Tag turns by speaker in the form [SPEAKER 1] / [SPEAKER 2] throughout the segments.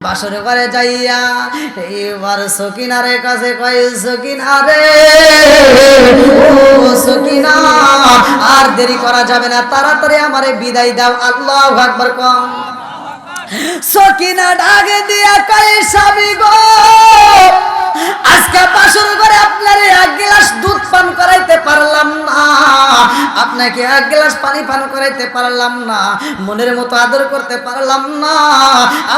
[SPEAKER 1] বাসর ঘরে যাইয়া এইবার সকিনারে কাছে কয় সকিনারে ও সকিনা আর দেরি করা যাবে না, তাড়াতাড়ি আমারে বিদায় দাও। আল্লাহু আকবার কম। সকিনা ডাকে দিয়া কয় স্বামী গো, আজকে বাসর ঘরে আপনারে এক গ্লাস দুধ পান করাইতে পারলাম না, আপনাকে এক গ্লাস পানি পান করাইতে পারলাম না, মনের মতো আদর করতে পারলাম না,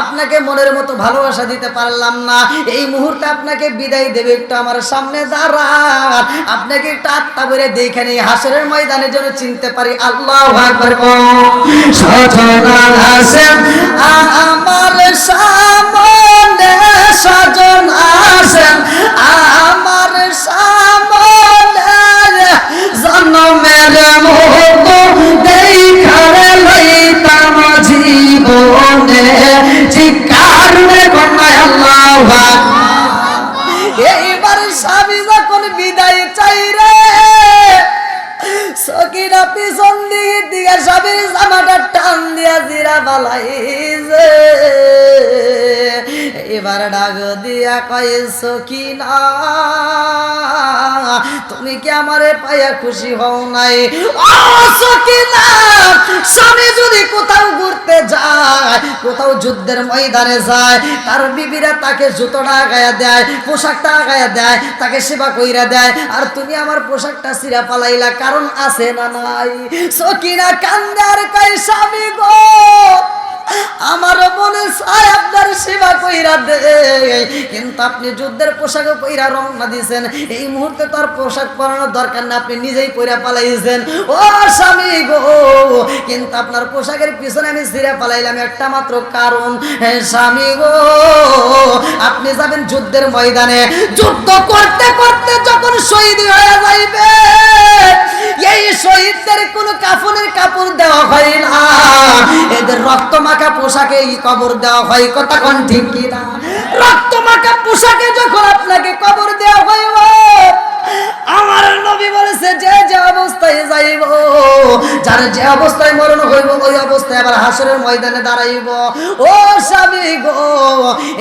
[SPEAKER 1] আপনাকে মনের মতো ভালোবাসা দিতে পারলাম না। এই মুহূর্তে আপনাকে বিদায় দেবে, একটু আমার সামনে দাঁড়ান, আপনাকে একটু আত্মা বলে দেখে নেই, হাসরের ময়দানে যেন চিনতে পারি। আল্লাহু আকবার। সজন আসেন আমার সামনে, সজন আসেন আমার সামনে, জন্মের মতো দেখারে লইতাম জীবনে, চিৎকার কন্যায় আল্লাহু আকবার। এইবার স্বামী যখন বিদায় চাই রে, সকিনা পিছন দিকে স্বামীর জামাটা টান দিয়া জিরা বালাইছে। এবার ডাক দিয়া কয় সকিনা তুমি কি আমারে পাইয়া খুশি হও নাই? ও সকিনা, স্বামী যদি কোথাও ঘুরতে যায়, কোথাও যুদ্ধের ময়দানে যায়, তার বিবিরা তাকে জুতোটা আগায়া দেয়, পোশাকটা আগায়া দেয়, তাকে সেবা কইরা দেয়, আর তুমি আমার পোশাকটা ছিঁড়া পালাইলা, কারণ আছে না নাই? সকিনা কান্দে আর কয় স্বামী গো, আমার মনে চায় আপনার সেবা কইরা দে, কিন্তু আপনি যুদ্ধের পোশাকও পইরা রওনা দিয়েছেন, এই মুহূর্তে তার পোশাক পরানোর দরকার না, আপনি নিজেই পইরা পালাইছেন। ও স্বামী গো, কিন্তু আপনার পোশাকের পিছনে আমি ছিঁড়ে পালাইলাম একটা মাত্র কারণ, স্বামী গো আপনি যাবেন যুদ্ধের ময়দানে, যুদ্ধ করতে করতে যখন শহীদ হয়ে যাইবে, এই শহীদদের কোনো কাফনের কাপড় দেওয়া হয় না, এদের রক্ত মাখা পোশাকে কবর দেওয়া হয়। কথা কোন ঠিক কি না? রক্ত মাখা পোশাকে যখন আপনাকে কবর দেওয়া হয়, আমার নবী বলেছে যে যে অবস্থায় যাইব, যার যে অবস্থায় মরণ হইব, ওই অবস্থায় আবার হাসরের ময়দানে দাঁড়াইব। ও স্বামী গো,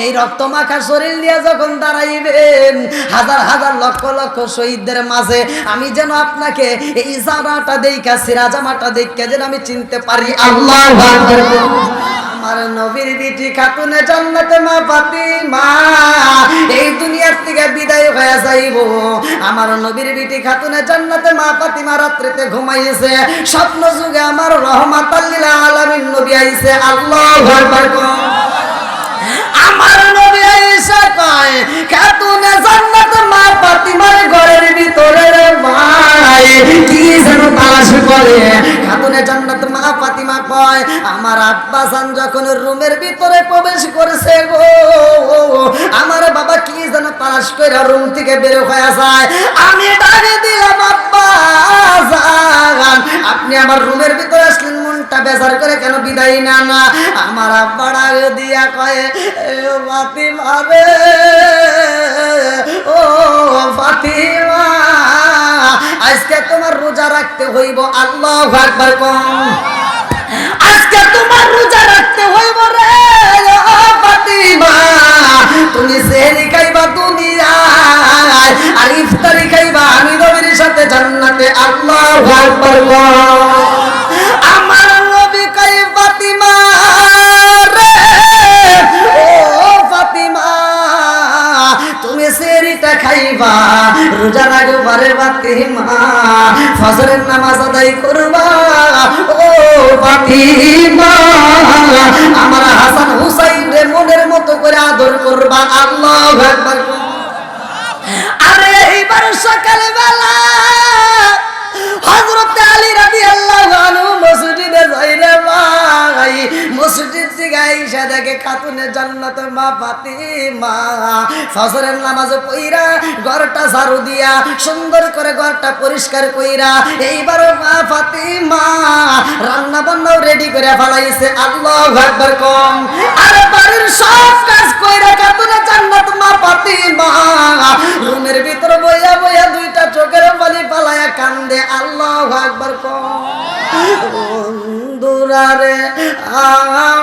[SPEAKER 1] এই রক্ত মাখা শরীর নিয়ে যখন দাঁড়াইবেন হাজার হাজার লক্ষ লক্ষ শহীদদের মাঝে, আমি যেন আপনাকে এই জামাটা দেখা, সিরা জামাটা দেখে যেন আমি চিনতে পারি। আল্লাহু আকবার। আমার নবীর বিটি খাতুনে জান্নাতে মা ফাতিমা এই দুনিয়ার থেকে বিদায় হয়ে যাইব, আমার নবীর বিটি খাতুনে জান্নাতে মা ফাতিমা রাত্রিতে ঘুমাইছে, স্বপ্ন যুগে আমার রহমাতাল লিল আলামিন নবী আইছে। আল্লাহু আকবার। আমার নবী আয়েশা কয় খাতুনে জান্নাত মা ফাতিমার ঘরের ভিতরে রে ভাই কি যেন তালাশ করে। খাতুনে জান্নাত মা ফাতিমা কয় আমার আব্বা জান যখন রুমের ভিতরে প্রবেশ করেছে গো, আমার বাবা কি যেন তালাশ করে রুম থেকে বের হয়ে যায়, আমি ডাকে দিলাম আব্বা জান আপনি আমার রুমের ভিতরে আসলেন, মনটা বেজার করে কেন বিদায় না না? আমার আব্বা ডাকে দিয়া কয় ফাতিমা রে, ও ফাতিমা আজকে তোমার রোজা রাখতে হইব। আল্লাহু আকবার। আজকে তোমার রোজা রাখতে হইব রে ও ফাতিমা, তুমি সেহরি খাইবা দুনিয়ায়, আর ইফতারি খাইবা আমি নবীর সাথে জান্নাতে। আল্লাহু আকবার। আমার নবী কয় ফাতিমা রে, ও ফাতিমা তুমি সেহরিটা খাইবা, রোজা রাখবা রে ফাতিমা, ফজরের নামাজ আদায় করবা ও ফাতিমা, আমার হাসান হুসাইন রে মনের মতো করে আদর করবা। আল্লাহু আকবার। আরে এইবার সকাল বেলা হযরত আলী রাদিয়াল্লাহু আনহু মসজিদে যাই রে ভাই, মসজিদ থেকে আইসা দেখে খাতুনে জান্নাত মা ফাতিমা ফজরের নামাজ পড়া ঘরটা ঝাড়ু দিয়া সুন্দর করে ঘরটা পরিষ্কার কইরা এইবার মা ফাতিমা রান্না বান্নাও রেডি করে ফেলাইছে। আল্লাহু আকবার কম। আরে বাড়ির সব কাজ কইরা খাতুনে জান্নাত মা ফাতিমা রুমের ভিতর বইয়া বইয়া দুইটা চোখের পানি পালায়া কান্দে। আল্লাহু আকবার কম। বন্ধুরা রে আমার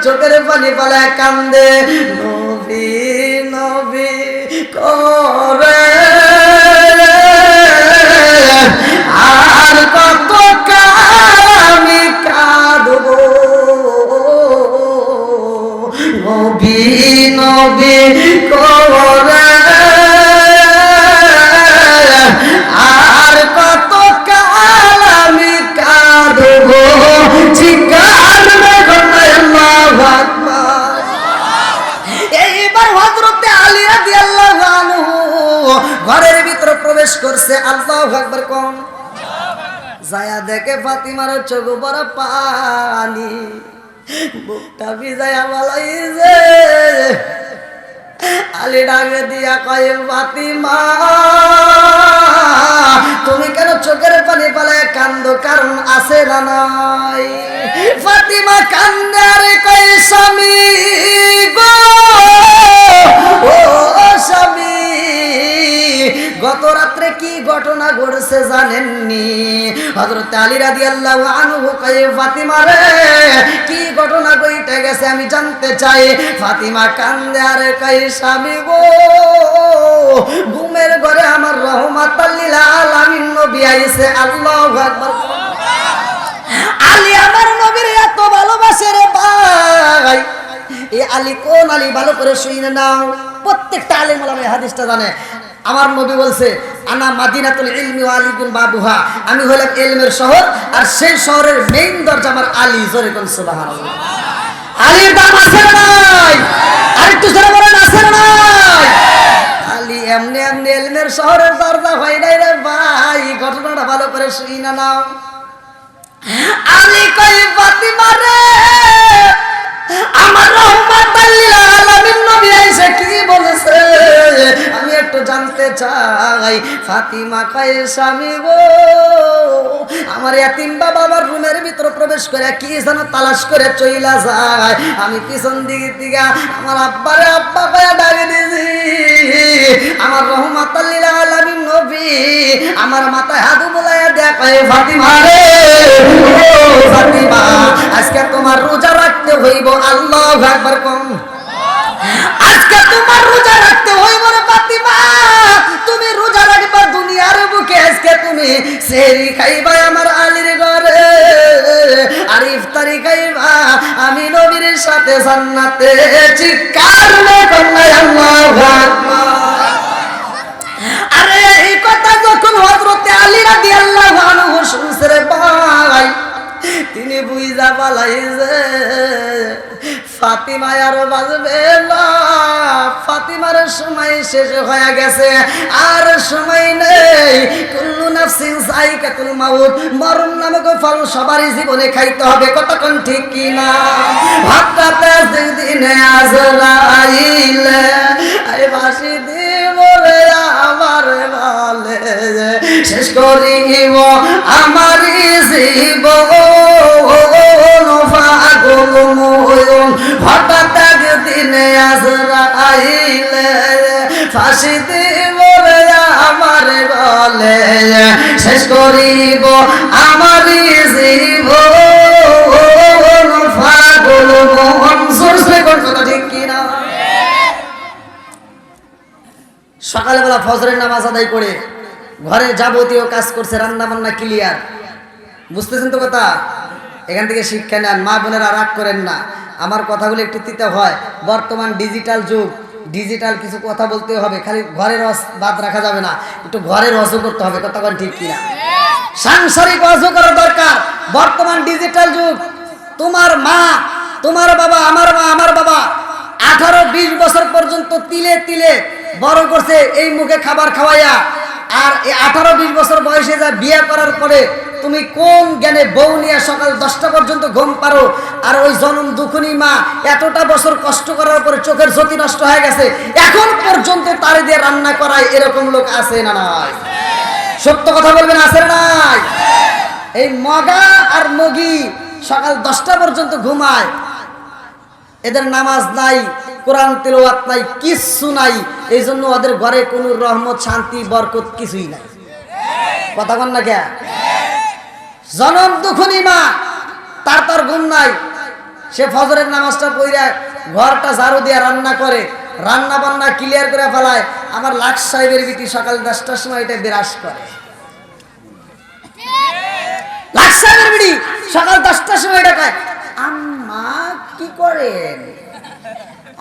[SPEAKER 1] চোখের পানি পালায় কান্দে নবী নবী করে আর কত আমি কাঁদবো নবী নবী করে আর কত কাল আমি কাঁদবো চিৎকার আল্লাহু আকবার। এইবার হযরতে আলী রাদিয়াল্লাহু আনহু ঘরের ভিতরে প্রবেশ করছে। আল্লাহু আকবার কোন যায়া দেখে ফাতিমার চোখ ভরা পানি, বুকটা ভিজায়া বলাইছে। আলী ডাকে দিয়া কয় ফাতিমা তুমি কেন চোখের পানি পালায় কান্দো, কারণ আছে না নাই? ফাতিমা কান্দে আর কয় স্বামী গো ও স্বামী গত রাত্রে কি ঘটনা ঘটেছে জানেননি? হযরত আলী রাদিয়াল্লাহু আনহু কয় ফাতিমা রে কি ঘটনা ঘটে গেছে আমি জানতে চাই। ফাতিমা কান্দে আর কয় স্বামী গো ঘুমের ঘরে আমার রহমাতাল লিল আলামিন নবী আইছে। আল্লাহু আকবার। আলী আমার নবীর এত ভালোবাসে রে ভাই। এই আলী কোন আলী ভালো করে শুনে নাও। প্রত্যেকটা আলেম ওলামা এই হাদিসটা জানে। আমার নবী বলছে আনা মাদিনাতুল ইলমি ওয়া আলী বিন বাবুহা, আমি হলাম ইলমের শহর আর সেই শহরের মেইন দরজা আমার আলী। জোরে কোন সুবহানাল্লাহ। আলীর দাম আছে না নাই? আরেকটু জোরে বলেন আছে না নাই? আলী এমনি এমনি ইলমের শহরের দরজা হয় নাই রে ভাই। ঘটনাটা ভালো করে শুনে নাও। আলী কই ফাতিমা রে আমার রহমাতাল লিল আলামিন নবী আইছে কি বলেছে আমি একটু জানতে চাই। ফাতিমা কয় স্বামী গো আমার ইয়াতিম বাবা আমার রুমের ভিতরে প্রবেশ করে কি যেন তালাশ করে চইলা যায়। আমি পিছন দিকে আমার আব্বারে আব্বা কয়া ডাকে দিয়েছি। আমার রহমাতাল লিল আলামিন নবী আমার মাথায় হাত বুলাইয়া দেয়া কয় ফাতিমা রে ও ফাতিমা আজকে তোমার রোজা রাখতে হইব। আল্লাহু আকবার কোন আজকে তোমার রোজা রাখতে হইব রে ফাতিমা। তুমি রোজা রাখবা দুনিয়ার বুকে। আজকে তুমি সেহরি খাইবা আমার আলীর ঘরে আর ইফতারি খাইবা আমি নবীর সাথে জান্নাতে। চিৎকার করে আল্লাহু আকবার। আরে এই কথা যখন হযরত আলী রাদিয়াল্লাহু আনহু শুনছে রে ভাই তিনি বুঝা পালাইছে ফাতিমা আর বাজবে না। ফাতিমার সময় শেষ হয়ে গেছে আর সময় নেই। কুল্লু নাফসিন যায়িকাতুল মাউত, মরণ নামক ফল সবারই জীবনে খাইতে হবে। কতক্ষণ ঠিক কি না? হঠাৎ দিনে আজরাইল আই বাসি দিব রে আমার বলে শেষ করিব আমারই জীবন ফাগুল ময়ূন। হঠাৎ দিনে আজরাইল ফাঁসি দিব রে আমার বলে শেষ করিব আমারই জীবন ফাগুল ময়ূন। কথা ঠিক কিনা? সকালবেলা ফজরের নামাজ আদায় করে ঘরে যাবতীয় কাজ করছে, রান্না বান্না ক্লিয়ার। বুঝতেছেন তো কথা? এখান থেকে শিক্ষা নেন। মা বোনেরা রাগ করেন না, আমার কথাগুলো একটু তিতে হয়। বর্তমান ডিজিটাল যুগ, ডিজিটাল কিছু কথা বলতে হবে। খালি ঘরের বাদ রাখা যাবে না, একটু ঘরের অজু করতে হবে। কথা বলেন ঠিক কিনা? সাংসারিক অজু করা দরকার। বর্তমান ডিজিটাল যুগ। তোমার মা, তোমার বাবা, আমার মা, আমার বাবা 18-20 বছর পর্যন্ত তিলে তিলে বড় করছে এই মুখে খাবার খাওয়াইয়া। আর এই 18-20 বছর বয়সে যা বিয়ে করার পরে তুমি কোন জ্ঞানে বউ নিয়ে সকাল 10টা পর্যন্ত ঘুম পারো? আর ওই জনম দুঃখিনী মা এতটা বছর কষ্ট করার পরে চোখের জ্যোতি নষ্ট হয়ে গেছে, এখন পর্যন্ত তার দিয়ে রান্না করায়। এরকম লোক আছে না নাই? সত্য কথা বলবেন, আছে না নাই? এই মগা আর মগি সকাল 10টা পর্যন্ত ঘুমায়, এদের নামাজ নাই, কোরআন তেলাওয়াত নাই, কিচ্ছু নাই। এই জন্য ওদের ঘরে কোনো রহমত, শান্তি, বরকত কিছুই নাই। কথা বল না কে? জনম দুঃখিনী মা, তার ঘুম নাই। সে ফজরের নামাজটা পড়িয়া ঘরটা ঝাড়ু দিয়া রান্না করে, রান্না বান্না ক্লিয়ার করে ফেলায়। আমার লাখ সাহেবের বিটি সকাল 10টার সময় এটা বিরাজ করে। লাখ সাহেবের বিটি সকাল 10টার সময় এটা কয়, আম্মা কি করেন?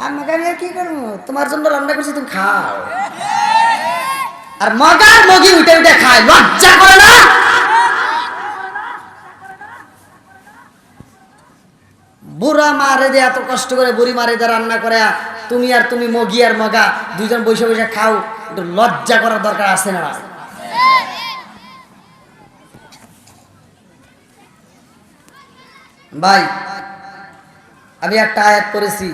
[SPEAKER 1] আম্মাকে আমি কি করবো, তোমার জন্য রান্না করছি, তুমি খাও। আর মগার মগি উঠে উঠে খায়, লজ্জা করে না? বুড়া মারে দিয়ে এত কষ্ট করে বুড়ি মারে দিয়ে রান্না করে, তুমি আর তুমি মগি আর মগা দুইজন বসে বসে খাও, একটু লজ্জা করার দরকার আছে না? ভাই আমি একটা আয়াত পড়েছি,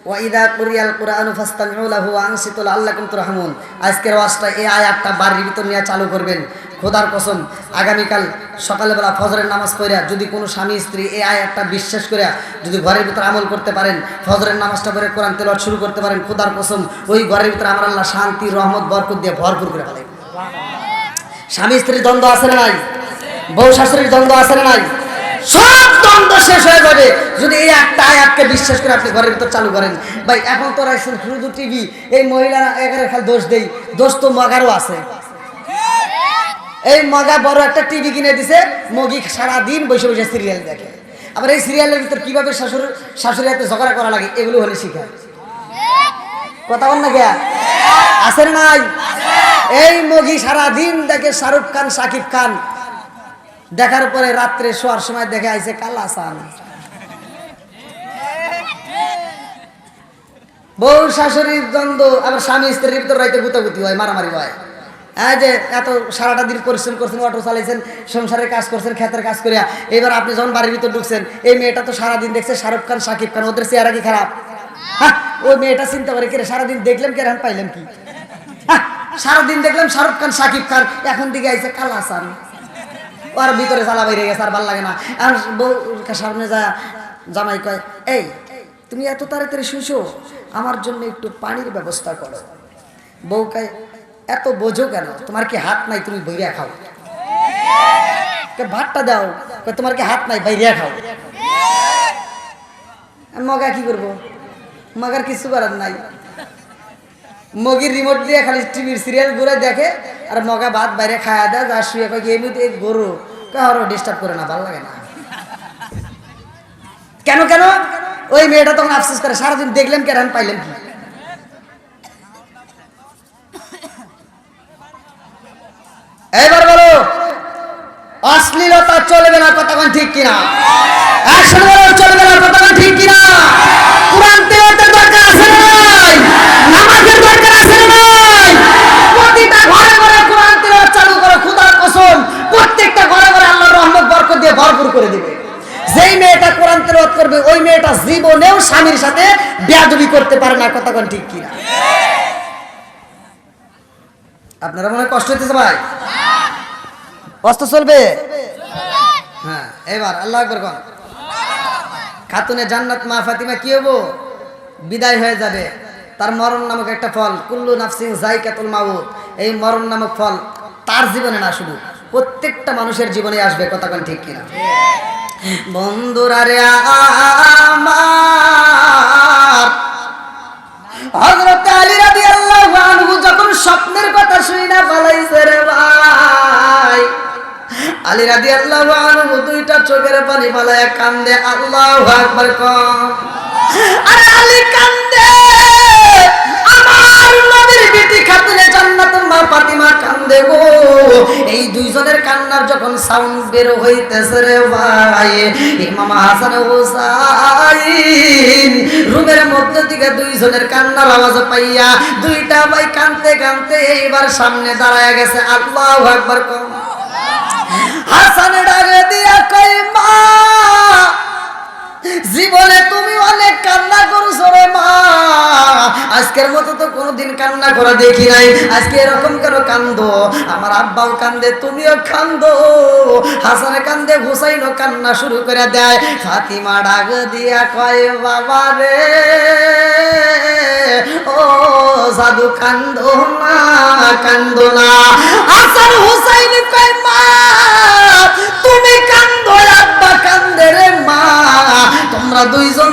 [SPEAKER 1] ওয়াইদা কুরিয়াল কুরআনু ফাসতামিউ লাহু ওয়া আনসিতু লাআল্লাকুম তুরহামুন। আজকের ওয়াজটা এই আয়াতটা বাড়ির ভিতর নিয়ে চালু করবেন। খোদার কসম আগামীকাল সকালবেলা ফজরের নামাজ পড়িয়া যদি কোনো স্বামী স্ত্রী এই আয়াতটা বিশ্বাস করে যদি ঘরের ভিতর আমল করতে পারেন, ফজরের নামাজটা পড়ে কোরআন তেলাওয়াত শুরু করতে পারেন, খোদার কসম ওই ঘরের ভিতরে আমার আল্লাহ শান্তি রহমত বরকত দিয়ে ভরপুর করে ফেলে। স্বামী স্ত্রীর দ্বন্দ্ব আছে না নাই? বউ শাশুড়ির দ্বন্দ্ব আছে না নাই? সব দ্বন্দ্ব শেষ হয়ে যাবে যদি এই একটা আয়াতকে বিশ্বাস করে আপনি ঘরের ভিতর চালু করেন। ভাই এখন তো শুধু টিভি, এই মহিলারা এগারে খালি দোষ দেই, দোষ তো মগারও আছে। এই মগা বড় একটা টিভি কিনে দিছে, মগি সারাদিন বসে বসে সিরিয়াল দেখে। আবার এই সিরিয়ালের ভিতর কিভাবে শাশুড়ি হাতে ঝগড়া করা লাগে এগুলো হলে শিখায়। কথা বল না গিয়া আছে না নাই? এই মগি সারাদিন দেখে শাহরুখ খান শাকিব খান, দেখার পরে রাত্রে শোয়ার সময় দেখে আইছে কালা সান। বউ শাশুড়ির দ্বন্দ্ব, আবার স্বামী স্ত্রীর ভিতর রাইতে গুতাগুতি হয়, মারামারি হয়। এই যে এত সারাটা দিন পরিশ্রম করছেন, অটো চালাইছেন, সংসারের কাজ করছেন, ক্ষেতের কাজ করিয়া, এবার আপনি যখন বাড়ির ভিতর ঢুকছেন, এই মেয়েটা তো সারাদিন দেখছে শাহরুখ খান শাকিব খান, ওদের চেহারা কি খারাপ? হ্যাঁ, ওই মেয়েটা চিন্তা করে কে সারাদিন দেখলাম কে এখন পাইলাম কি? হ্যাঁ, সারাদিন দেখলাম শাহরুখ খান শাকিব খান, এখন দিকে আইছে কালা সান। ওর ভিতরে জ্বালা বাইরে গেছে, আর ভাল লাগে না। আর বউ সামনে যা জামাই কয়, এই তুমি এত তাড়াতাড়ি শুইছো, আমার জন্য একটু পানির ব্যবস্থা করো। বউ কয়, এত বোঝো কেন, তোমার কি হাত নাই, তুমি বইরিয়া খাও। ভাতটা দাও, তোমার কি হাত নাই, বাইরিয়া খাও। মগা কি করবো, মগার কিছু করার নাই। মগির রিমোট দিয়ে খালি টিভির সিরিয়াল ঘুরে দেখে, আর মগা ভাত বাইরে খাওয়া দেয়, যা শুয়ে কয় এমনিতে গরু কারো ডিস্টার্ব করে না, ভালো লাগে না। কেন কেন ওই মেয়েটা তখন আফসোস করে, সারাদিন দেখলাম কে রান পাইলেন কি? এবার বলো অশ্লীলতা চলবে না, কথা কোন ঠিক কিনা? একশো বলো চলবে না, কথা কোন ঠিক কিনা? কোরআন তেলাওয়াতের দরকার আছে না নাই? নামাজের দরকার আছে না নাই? প্রতিটা ঘরে ঘরে কোরআন তেলাওয়াত চালু করো, খোদার কসম প্রত্যেকটা ঘরে ঘরে আল্লাহর রহমত বরকত দিয়ে ভরপুর করে দিবে। যেই মেয়েটা কোরআন তেলাওয়াত করবে ওই মেয়েটা জীবনেও স্বামীর সাথে বেয়াদবি করতে পারে না, কথা কোন ঠিক কিনা? আপনারা মনে কষ্ট হইতেছে ভাই? কষ্ট চলবে? হ্যাঁ, এবার আল্লাহু আকবার কোন। খাতুনে জান্নাত মা ফাতিমা কি হবো? বিদায় হয়ে যাবে। তার মরণ নামক একটা ফল, কুল্লু নাফসিন যায়কাতুল মাউত, এই মরণ নামক ফল তার জীবনে না, শুধু প্রত্যেকটা মানুষের জীবনে আসবে, কথা কোন ঠিক কিনা? বন্ধুরা রে আমার, হযরত আলী রাদিয়াল্লাহু আনহু যখন স্বপ্নের কথা শুনে না পালাইছে রে ভাই, আলী রাদিয়াল্লাহু আনহু দুইটা চোখের পানি পালায় কান্দে, আল্লাহু আকবার কোন। আরে আলী কান্দে, আমার নবীর বিটি খাতুনে জান্নাত মা ফাতিমা কান্দে গো। এই দুইজনের কান্নার যখন সাউন্ড বের হইতেছে রে ভাই, ইমাম হাসান হুসাইন রুমের মধ্যে থেকে দুইজনের কান্নার আওয়াজ পাইয়া দুইটা ভাই কাঁদতে কাঁদতে এইবার সামনে দাঁড়ায় গেছে, আল্লাহু আকবার কোন। হাসান ডাকে দিয়া কই, মা জীবনে তুমি অনেক কান্না করছো রে মা, আজকের মতো তো কোনোদিন কান্না করা দেখি নাই, আজকে এরকম কেন কান্দো? আমার আব্বাও কান্দে, তুমিও কান্দো। হাসানে কান্দে, হুসাইনও কান্না শুরু করে দেয়। ফাতিমা ডাক দিয়া কয়, বাবা রে ও সাধু কান্দো না, কান্দো না। হাসান হুসাইন কয়, মা তুমি কান্দো, আব্বা কান্দে রে মা, তোমরা দুইজন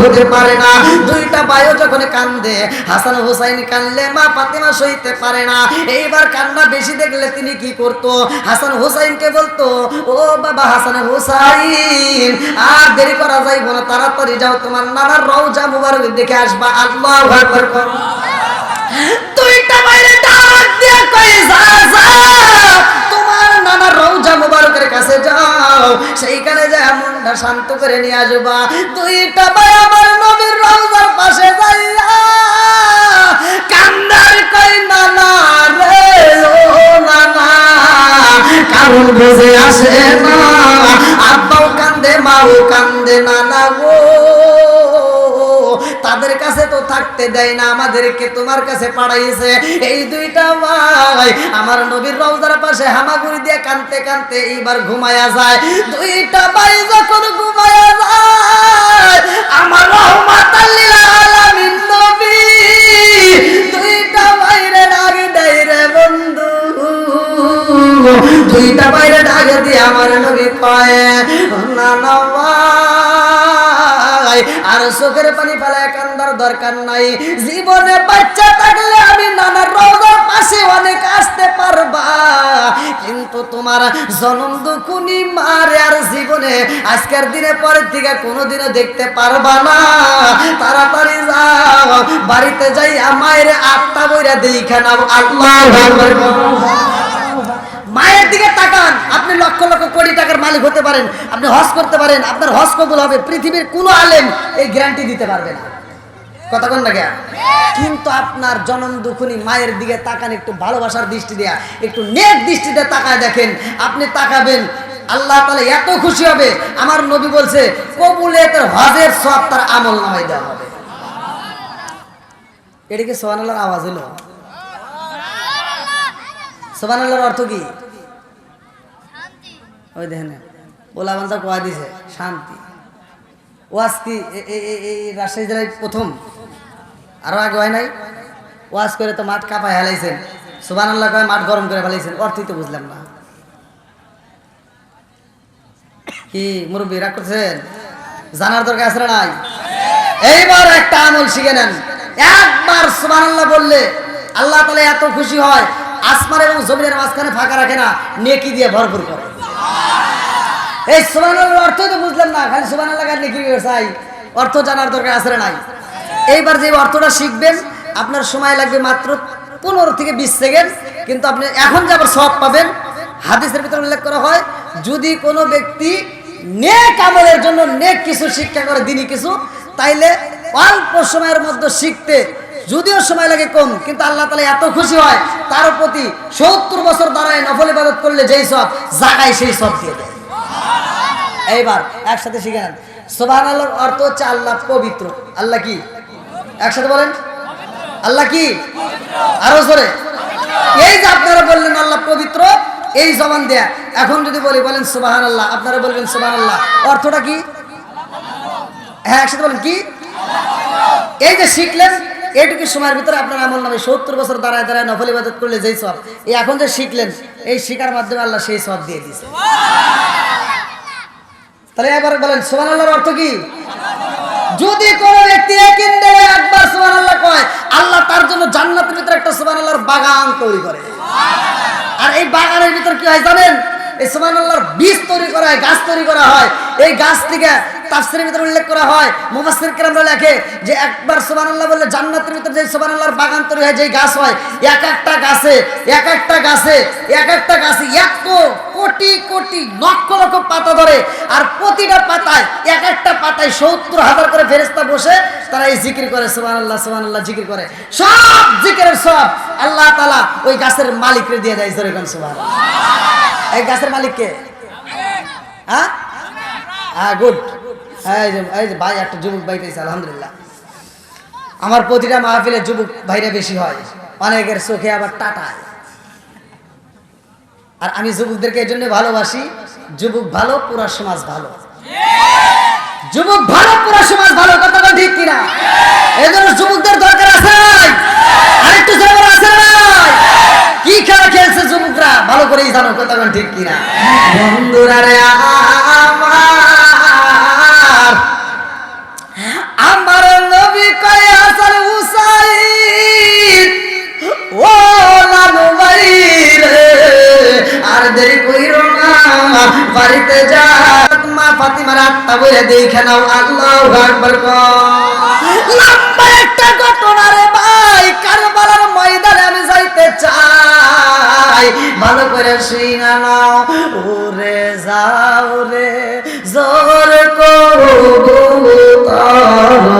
[SPEAKER 1] হতে পারে না। দুইটা ভাইও যখন কান্দে, হাসান হুসাইন কানলে মা ফাতেমা সইতে পারে না। এইবার কান্না বেশি দেখলে তিনি কি করতো, হাসান হুসাইনকে বলতো, ও বাবা হাসান হুসাইন, আর দেরি করা যাইব না, তাড়াতাড়ি যাও, তোমার নানার রওজা মুবারক দেখে আসবা। আল্লাহু আকবার। দুইটা বাইরে ডাক দিয়ে কই, যা যা, তোমার নানার রওজা মুবারকের কাছে যাও, সেইখানে যা মনটা শান্ত করে নিয়ে আসবা। দুইটা ভাই আমার নবীর রওজার পাশে যাইয়া কান্দার কই, নানা রে ও নানা, কারণ বুঝে আসে না, আব্বাও কান্দে মাও কান্দে, নানা গো তাদের কাছে তো থাকতে দেয় না, আমাদেরকে তোমার কাছে পাঠাইছে। এই দুইটা ভাই আমার নবীর রওজার পাশে হামাগুড়ি দিয়ে কানতে কানতে এইবার ঘুমায়া যায়। দুইটা ভাই যখন ঘুমায়া যায়, আমার রহমাতাল লিল আলামিন নবী দুইটা ভাইরে ডাক দেয় রে বন্ধু। দুইটা ভাইরে ডাক দিয়ে আমার নবী কয়, নানা আর চোখের পানি ফেলায় কান্দার দরকার নাই, জীবনে বাচ্চা থাকলে আমি নানার রওজার পাশে অনেক আসতে পারবা, কিন্তু তোমার জনম দুকুনি মারে আর জীবনে আজকের দিনে পরের থেকে কোনোদিনও দেখতে পারবা না। তাড়াতাড়ি যাও, বাড়িতে যাই মায়ের আত্মা বইরা দেখা নাও। আল্লাহু আকবার। মায়ের দিকে তাকান, আপনি লক্ষ লক্ষ কোটি টাকার মালিক হতে পারেন, আপনি হজ করতে পারেন, আপনার হজ কবুল হবে, পৃথিবীর কোনো আলেম এই গ্যারান্টি দিতে পারবে না, কথা কোন না? কিন্তু আপনার জনম দুখুনি মায়ের দিকে তাকান, একটু ভালোবাসার দৃষ্টি দেয়া, একটু নেক দৃষ্টি দিয়ে তাকায় দেখেন, আপনি তাকাবেন, আল্লাহ তাআলা এত খুশি হবে। আমার নবী বলছে, কবুলিয়তের হজের সওয়াব তার আমল নামায় দেওয়া হবে। এটা কি সুবহানাল্লাহর আওয়াজ হলো? সুবহানাল্লাহর অর্থ কি? ওই দেখেন ওলা বান্দা কোয়া দিছে শান্তি। ওয়াজ কি এই রাজশাহী জেলায় প্রথম? আরো আগে হয় নাই? ওয়াজ করে তো মাঠ কাঁপায় হেলাইছেন, সুবহানাল্লাহ কয় মাঠ গরম করে ফেলাইছেন, অর্থই তো বুঝলাম না। কি মুরব্বী রাগ করছেন? জানার দরকার আছে না নাই? এইবার একটা আমল শিখে নেন। একবার সুবহানাল্লাহ বললে আল্লাহ তাআলা এত খুশি হয়, আসমান এবং জমিনের মাঝখানে ফাঁকা রাখে না, নেকি দিয়ে ভরপুর করে। এই সুবহানাল্লাহর অর্থ তো বুঝলাম না, খালি সুবহানাল্লাহ আর নেকি চাই, অর্থ জানার দরকার আছে না নাই? এইবার যে অর্থটা শিখবেন, আপনার সময় লাগবে মাত্র 15 থেকে 20 সেকেন্ড, কিন্তু আপনি এখন যে আবার সওয়াব পাবেন। হাদিসের ভিতরে উল্লেখ করা হয়, যদি কোনো ব্যক্তি নেক আমলের জন্য নেক কিছু শিক্ষা করে, দিনই কিছু, তাইলে অল্প সময়ের মধ্যে শিখতে যদিও সময় লাগে কম, কিন্তু আল্লাহ তাআলা এত খুশি হয়, তার প্রতি 70 বছর দাঁড়ায় নফল ইবাদত করলে যেই সব জায়গায় সেই সব দিয়ে দেয়। এইবার একসাথে শিখে নেন। সুবহানাল্লাহর অর্থ হচ্ছে আল্লাহ পবিত্র। আল্লাহ কি? একসাথে বলেন, আল্লাহ কি? আরো জোরে। এই যে আপনারা বললেন আল্লাহ পবিত্র, এই জবান দেয়া, এখন যদি বলি বলেন সুবহানাল্লাহ, আপনারা বলবেন সুবহানাল্লাহ, অর্থটা কি? হ্যাঁ একসাথে বলেন কি? এই যে শিখলেন, এইটুকু সময়ের ভিতরে আপনার আমল নামে 70 বছর দাঁড়ায় দাঁড়ায় নফল ইবাদত করলে যেই সওয়াব, এই এখন যে শিখলেন, এই শিখার মাধ্যমে আল্লাহ সেই সওয়াব দিয়ে দিয়েছে। তাহলে এবার বলেন সুবহানাল্লাহর অর্থ কি? যদি কোন ব্যক্তি একবার সুবহানাল্লাহ কয়, আল্লাহ তার জন্য জান্নাতের ভিতরে একটা সুবহানাল্লাহর বাগান তৈরি করে। আর এই বাগানের ভিতর কি হয় জানেন? এই সুবহানাল্লাহর বীজ তৈরি করা হয়, গাছ তৈরি করা হয়। এই গাছ থেকে তাফসীরের ভিতরে উল্লেখ করা হয়, মুফাসসির কেরামরা লেখে যে একবার সুবহানাল্লাহ বললে জান্নাতের ভিতরে যে সুবহানাল্লাহর বাগান তৈরি হয়, যেই গাছ হয়, এক একটা গাছে এত কোটি কোটি লক্ষ লক্ষ পাতা ধরে, আর প্রতিটা পাতায় এক একটা পাতায় 70,000 করে ফেরেশতা বসে তারা এই জিকির করে, সুবহানাল্লাহ সুবহানাল্লাহ জিকির করে। সব জিকিরের সব আল্লাহ তাআলা ওই গাছের মালিককে দিয়ে দেয়। জোরে কোন সুবহানাল্লাহ। এই গাছের মালিক কে? হ্যাঁ হ্যাঁ, গুড। এই যে ভাই একটা যুবক ভাই পেয়েছে, আলহামদুলিল্লাহ। আমার প্রতিটা মাহফিলে যুবক ভাইরা বেশি হয়, অনেকের চোখে আবার টাটায়। আর আমি যুবকদেরকে এই জন্য ভালোবাসি, যুবক ভালো পুরা সমাজ ভালো, যুবক ভালো পুরা সমাজ ভালো, কথাটা ঠিক কিনা? এই জন্য যুবকদের দরকার আছে নাই? আরেকটু জোরে আছে নাই? কি খেলা খেলছে যুবকরা ভালো করেই জানো, কথাটা ঠিক কিনা? বন্ধুরা রে আমার, দেরি কইরো না, বাড়িতে যা মা ফাতিমার আত্মা বইয়া দেখে নাও। আল্লাহু আকবার। লম্বা একটা ঘটনা রে ভাই, কারবালার ময়দানে আমি যাইতে চাই, ভালো করে শুইনা নাও। ওরে যাও রে জোর কবুতর,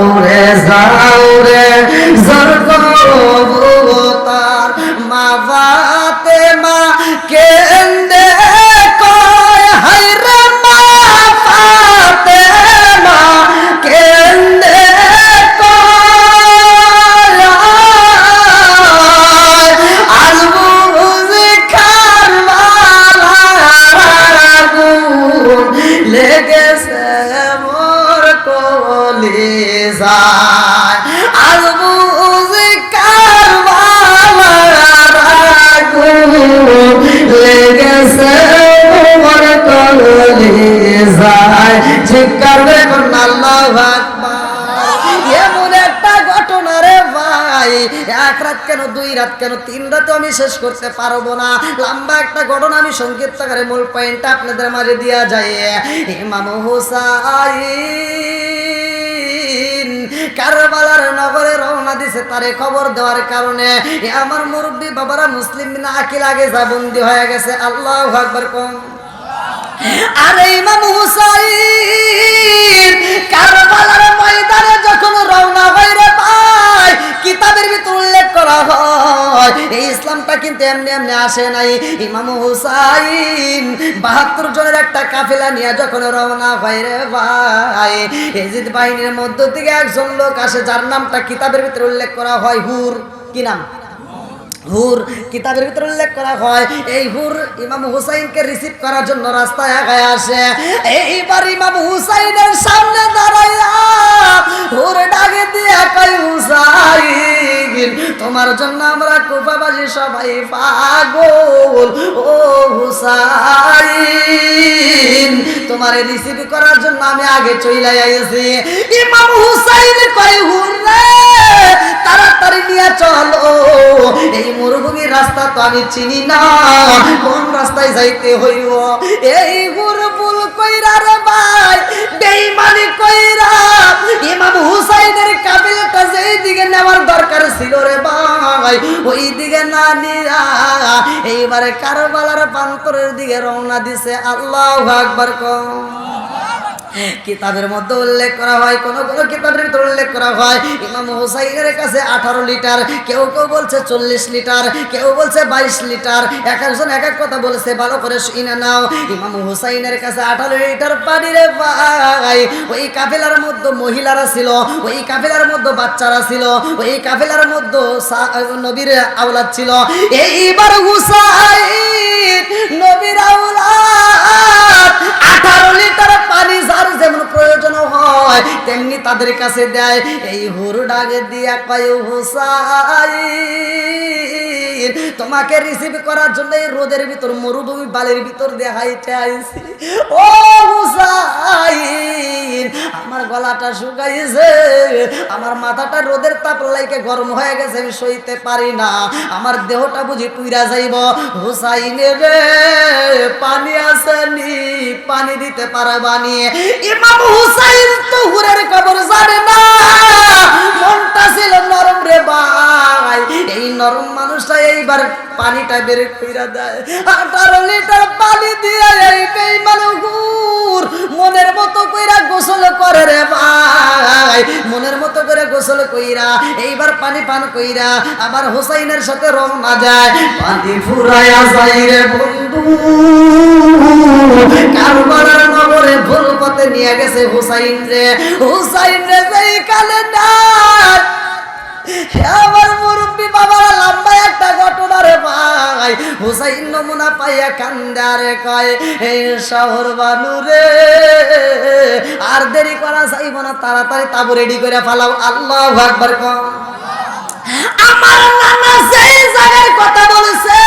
[SPEAKER 1] ওরে যাও রে জোর কবুতর, মা ফাতেমা কেন্দে কয় হায়রে মা ফাতেমা কেন্দে কয় আলবু বুঝি কারবালার আগুন লেগেছে মোর কলিজায়, আলবু বুঝি কারবালার আগুন লেগেছে মোর কলিজায়। চিৎকার করে বলুন আল্লাহু আকবার। এমন একটা ঘটনা রে ভাই, এক রাত কেন, দুই রাত কেন, তিন রাতও আমি শেষ করতে পারবো না। লম্বা একটা ঘটনা, আমি সংক্ষিপ্ত আকারে মূল পয়েন্টটা আপনাদের মাঝে দেয়া যায়। ইমাম হুসাইন কারবালার নগরে রওনা দিছে, তারে খবর দেওয়ার কারণে আমার মুরব্বী বাবারা মুসলিম বিনা আকিল আগে বন্দী হয়ে গেছে। আল্লাহু আকবার। কম আরে ইমাম হুসাইন কারবালার ময়দানে যখন রওনা হয় রে ভাই, কিতাবের ভিতর উল্লেখ করা হয় এই ইসলামটা কিন্তু এমনি এমনি আসে নাই। ইমাম হুসাইন ৭২ জনের একটা কাফেলা নিয়ে যখন রওনা হয় রে ভাই, এজিদ বাহিনীর মধ্য থেকে একজন লোক আসে যার নামটা কিতাবের ভিতর উল্লেখ করা হয় হুর। কি নাম? হুর। কিতাবের ভিতরে উল্লেখ করা হয় এই হুর ইমাম হুসাইনকে রিসিভ করার জন্য রাস্তায় আগায় আসে। এইবার ইমাম হুসাইনের সামনে দাঁড়াইয়া হুর ডাকে দিয়া কয়, হুসাইন তোমার জন্য আমরা কুফাবাসী সবাই পাগল, ও হুসাইন তোমারে রিসিভ করার জন্য আমি আগে চইলাই আইছি। ইমাম হুসাইন কয়, হুর রে তাড়াতাড়ি নিয়ে চলো, এই মরুভূমির রাস্তা তো আমি চিনি না, কোন রাস্তায় যাইতে হইব। এই ভুল কইরা রে ভাই, বেঈমানি কইরা ইমাম হুসাইনের কাফেলাটা যেই দিকে নেওয়ার দরকার ছিল রে ভাই, ওই দিকে না নিয়া এইবারে কারবালার প্রান্তরের দিকে রওনা দিছে। আল্লাহু আকবার। কিতাবের মধ্যে উল্লেখ করা হয়, কোন কোন কিতাবের ভিতরে উল্লেখ করা হয় ইমাম হুসাইনের কাছে 18 লিটার, কেউ কেউ বলছে 40 লিটার, কেউ বলছে 22 লিটার, এক একজন এক এক কথা বলেছে, ভালো করে শুনে নাও। ইমাম হুসাইনের কাছে 18 লিটার পানি রে ভাই। ওই কাফেলার মধ্যে মহিলারা ছিল, ওই কাফেলার মধ্যে বাচ্চারা ছিল, ওই কাফেলার মধ্যে নবীর আওলাদ ছিল। এইবার হুসাইন নবীর আওলাদ 18 লিটার পানি যার যেমন প্রয়োজন হয় তেমনি তাদের কাছে দেয়। এই হুর ডাকে দিয়া কয়, হুসাইন তোমাকে রিসিভ করার জন্য এই রোদের ভিতর মরুভূমি বালির ভিতর দিয়ে হাইটে আইছি। ও হুসাইন আমার গলাটা শুকাইছে, আমার মাথাটা রোদের তাপ লাইকে গরম হয়ে গেছে, আমি সইতে পারি না, আমার দেহটা বুঝি পুইরা যাইব। হুসাইন রে পানি আসেনি, পানি দিতে পারবানি। ইমাম হুসাইন তো হুরের খবর জানে না, মনটা ছিল নরম রে ভাই। এই নরম মানুষটা এইবার পানিটা বের কইরা দেয়। 18 লিটার পানি দিয়ে এই বেঈমান হুর মনের মতো কইরা গোসল করে রে ভাই, মনের মতো করে গোসল কইরা এইবার পানি পান কইরা আবার হুসাইনের সাথে রওনা যায়। পানি ফুরায়া যায় রে বন্ধু, কারবালার নগরে ভুল পথে নিয়ে গেছে হুসাইন রে। হুসাইন রে যেই কালে নাই আমার মুরব্বী বাবারা লম্বা একটা ঘটনা রে ভাই। হুসাইন নমুনা পাইয়া কান্দারে কয়, এই শহর বানু রে আর দেরি করা যাইব না, তাড়াতাড়ি তাবু রেডি করে ফেলাও। আল্লাহু আকবার। আমার নানা সেই জায়গার কথা বলেছে,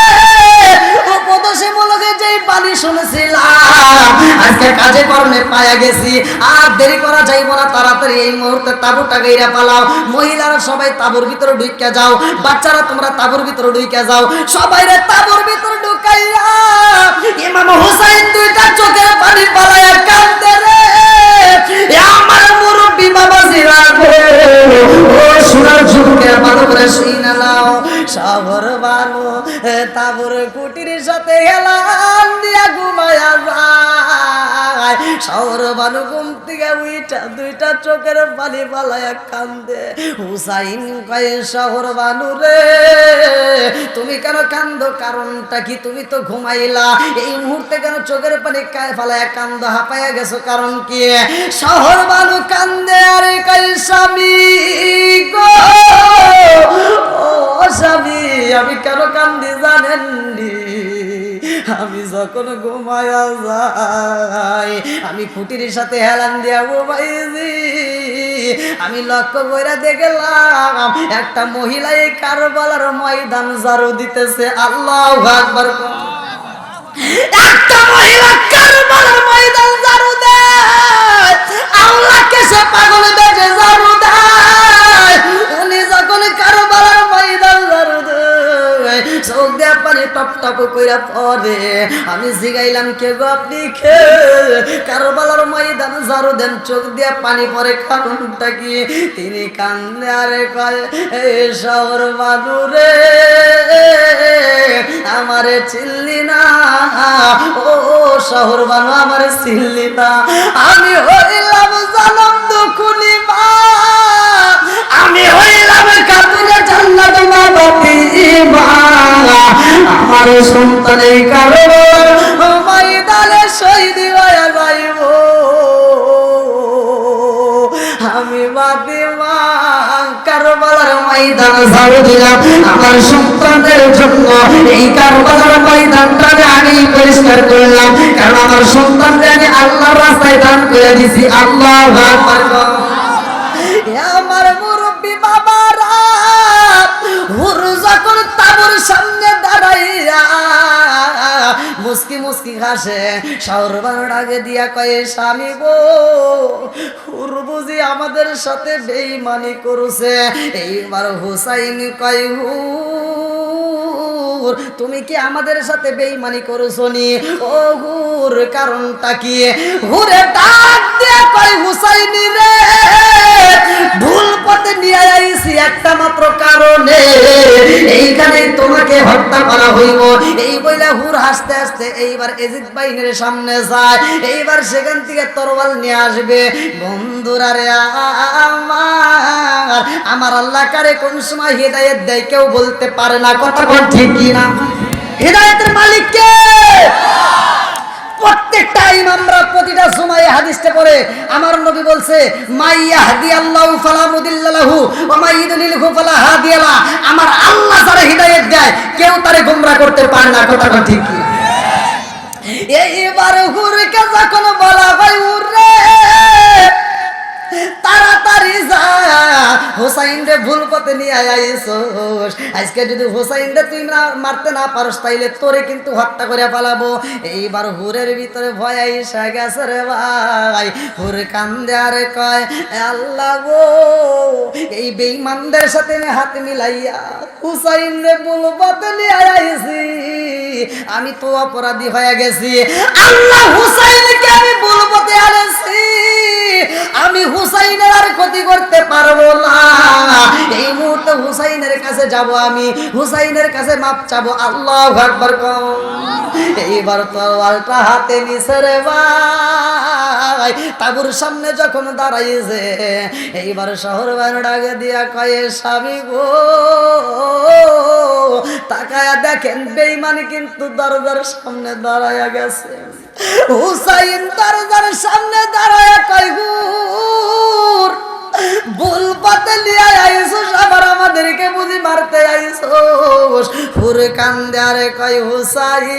[SPEAKER 1] উপদেশমূলক যেই বাণী শুনেছিলাম আজকে কাজে কর্মে পায়া গেছি। আর দেরি করা যাইব না, তাড়াতাড়ি এই মুহূর্তে তাঁবুটা গাইরা পালাও। মহিলারা সবাই তাঁবুর ভিতরে ঢুইকা যাও, বাচ্চারা তোমরা তাঁবুর ভিতরে ঢুইকা যাও, সবাই রে তাঁবুর ভিতরে ঢুকাইয়া ইমাম হুসাইন দুইটা চোখের পানি পালায়া কাঁদতে রে। আমার মুরব্বি বাবাজিরা গো, ও সোনার ঝুমকে ভালো করে শুইনা নাও। শহর বানু তাঁবুর কুটির সাথে হেলান দিয়া ঘুমায়া যায়। শহর বানু ঘুম থেকে উইটা দুইটা চোখের পানি পালায়া কান্দে। হুসাইন কয় শহর বানু রে তুমি কেন কান্দো, কারণটা কি? তুমি তো ঘুমাইলা, এই মুহূর্তে কেন চোখের পানি ফালায়া কান্দো, হাঁপায়া গেছো, কারণ কি? শহর বানু কান্দে আর কয় স্বামী গো, ও স্বামী আমি কেন কান্দি জানেন নি? আমি যখন ঘুমায়া যাই আমি খুঁটির সাথে হেলান দিয়া ঘুমাইছি, আমি লক্ষ্য কইরা দেখলাম একটা মহিলা এই কারবালার ময়দান ঝাড়ু দিতেছে। আল্লাহু আকবার। একটা মহিলা কারবালার ময়দান ঝাড়ু দেয়, আল্লাহকে সে পাগল বেজে ঝাড়ু দেয়। উনি যখন কারবালার ময়দান ঝাড়ু দেয় চোখ দিয়া পানি টপ টপ কইরা পড়ে। আমি জিগাইলাম কে গো আপনি কে? কারবালার ময়দান ঝাড়ু দেন, চোখ দিয়া পানি পড়ে, কারণটা কি? তিনি কান্দে আরে কয় এ শহর বানু রে আমারে চিল্লি না, ও শহর বানু আমারে চিল্লি না, আমি হইলাম জানম দুখুনি মা, আমি হইলাম কাতুরে জান্নাত মা বাতি মা, আমার সন্তানের কারণে ময়দানে শহীদ হয়ে যাইব, আমি বাদে মা কারবালার ময়দান ঝাড়ু দিলাম আমার সন্তানদের জন্য। এই কারবালার ময়দানটা আমি পরিষ্কার করলাম, কারণ আমার সন্তানদের আমি আল্লাহর রাস্তায় দান করে দিছি। আল্লাহু আকবার। আমার মুরব্বি বাবারা হুর যখন তাঁবুর সামনে দাঁড়াইয়া মুস্কি মুস্কি হাসে, শহর বানুর আগে দিয়া কয়ে স্বামী গো হুর বুঝি আমাদের সাথে বেঈমানি করছে। এইবার হুসাইন কয় হুর তুমি কি আমাদের সাথে বেঈমানি করছো নি? ও হুর কারণটা কি? হুরে ডাক দিয়ে কয় হুসাইন রে ভুল পথে নিয়ে আইছি একটা মাত্র কারণে, এইখানে তোমাকে হত্যা করা হইব। এই বইলা হুর হাসতে হাসতে এইবার এজিদ বাহিনীর সামনে যায়, এইবার সেখান থেকে তরোয়াল নিয়ে আসবে। বন্ধুরা রে আমার আল্লাহ কারে কোন সময় হিদায়াত দেয় কেউ বলতে পারে না, কথা কোন ঠিক কি না? হিদায়াতের মালিক কে? প্রত্যেকটা ইমামরা প্রতিটা সময়ে হাদিসটা পড়ে আমার নবী বলছে মাইয়াহদিয়াল্লাহু ফালা মুদিল্লা লাহু ওয়া মাইয়ুদ্লিলহু ফালা হাদিয়া লা। আমার আল্লাহ যারা হিদায়াত দেয় কেউ তারে গোমরা করতে পারে না, কথা ঠিক কি? এইবার হুরকে যখন বলা হয় উরে তাড়াতাড়ি যা হুসাইন রে ভুল পথে নিয়ে আইছস, আজকে যদি হুসাইন রে তুই মারতে না পারস তাইলে তোরে কিন্তু হত্যা করে পালাবো। এইবার হুরের ভিতরে ভয় আইসা গেছে রে ভাই। হুর কান্দে আর কয় আল্লাহ গো এই বেঈমানদের সাথে আমি হাত মিলাইয়া হুসাইন রে ভুল পথে নিয়ে আইছি, আমি তো অপরাধী হয়ে গেছি। আল্লাহ হুসাইনকে আমি ভুল পথে আনেছি, আমি হুসাইনের আর ক্ষতি করতে পারবো না। এই মুহূর্তে হুসাইনের কাছে যাব, আমি হুসাইনের কাছে মাপ চাবো। আল্লাহু আকবার। এইবার তরোয়ালটা হাতে নিছে রে ভাই। তাঁবুর সামনে যখন দাঁড়াইছে এইবার শহর বানু ডাকে দিয়া কয়ে স্বামী গো তাকায়া দেখেন বেঈমান কিন্তু দরজার সামনে দাঁড়ায়া গেছে। হুসাইন দরজার সামনে দাঁড়ায়া কয় হুর ভুল পথে নিয়ে আইছস, আবার আমাদেরকে বুঝি মারতে আইছস। হুর কান্দে আরে কয় হুসাইন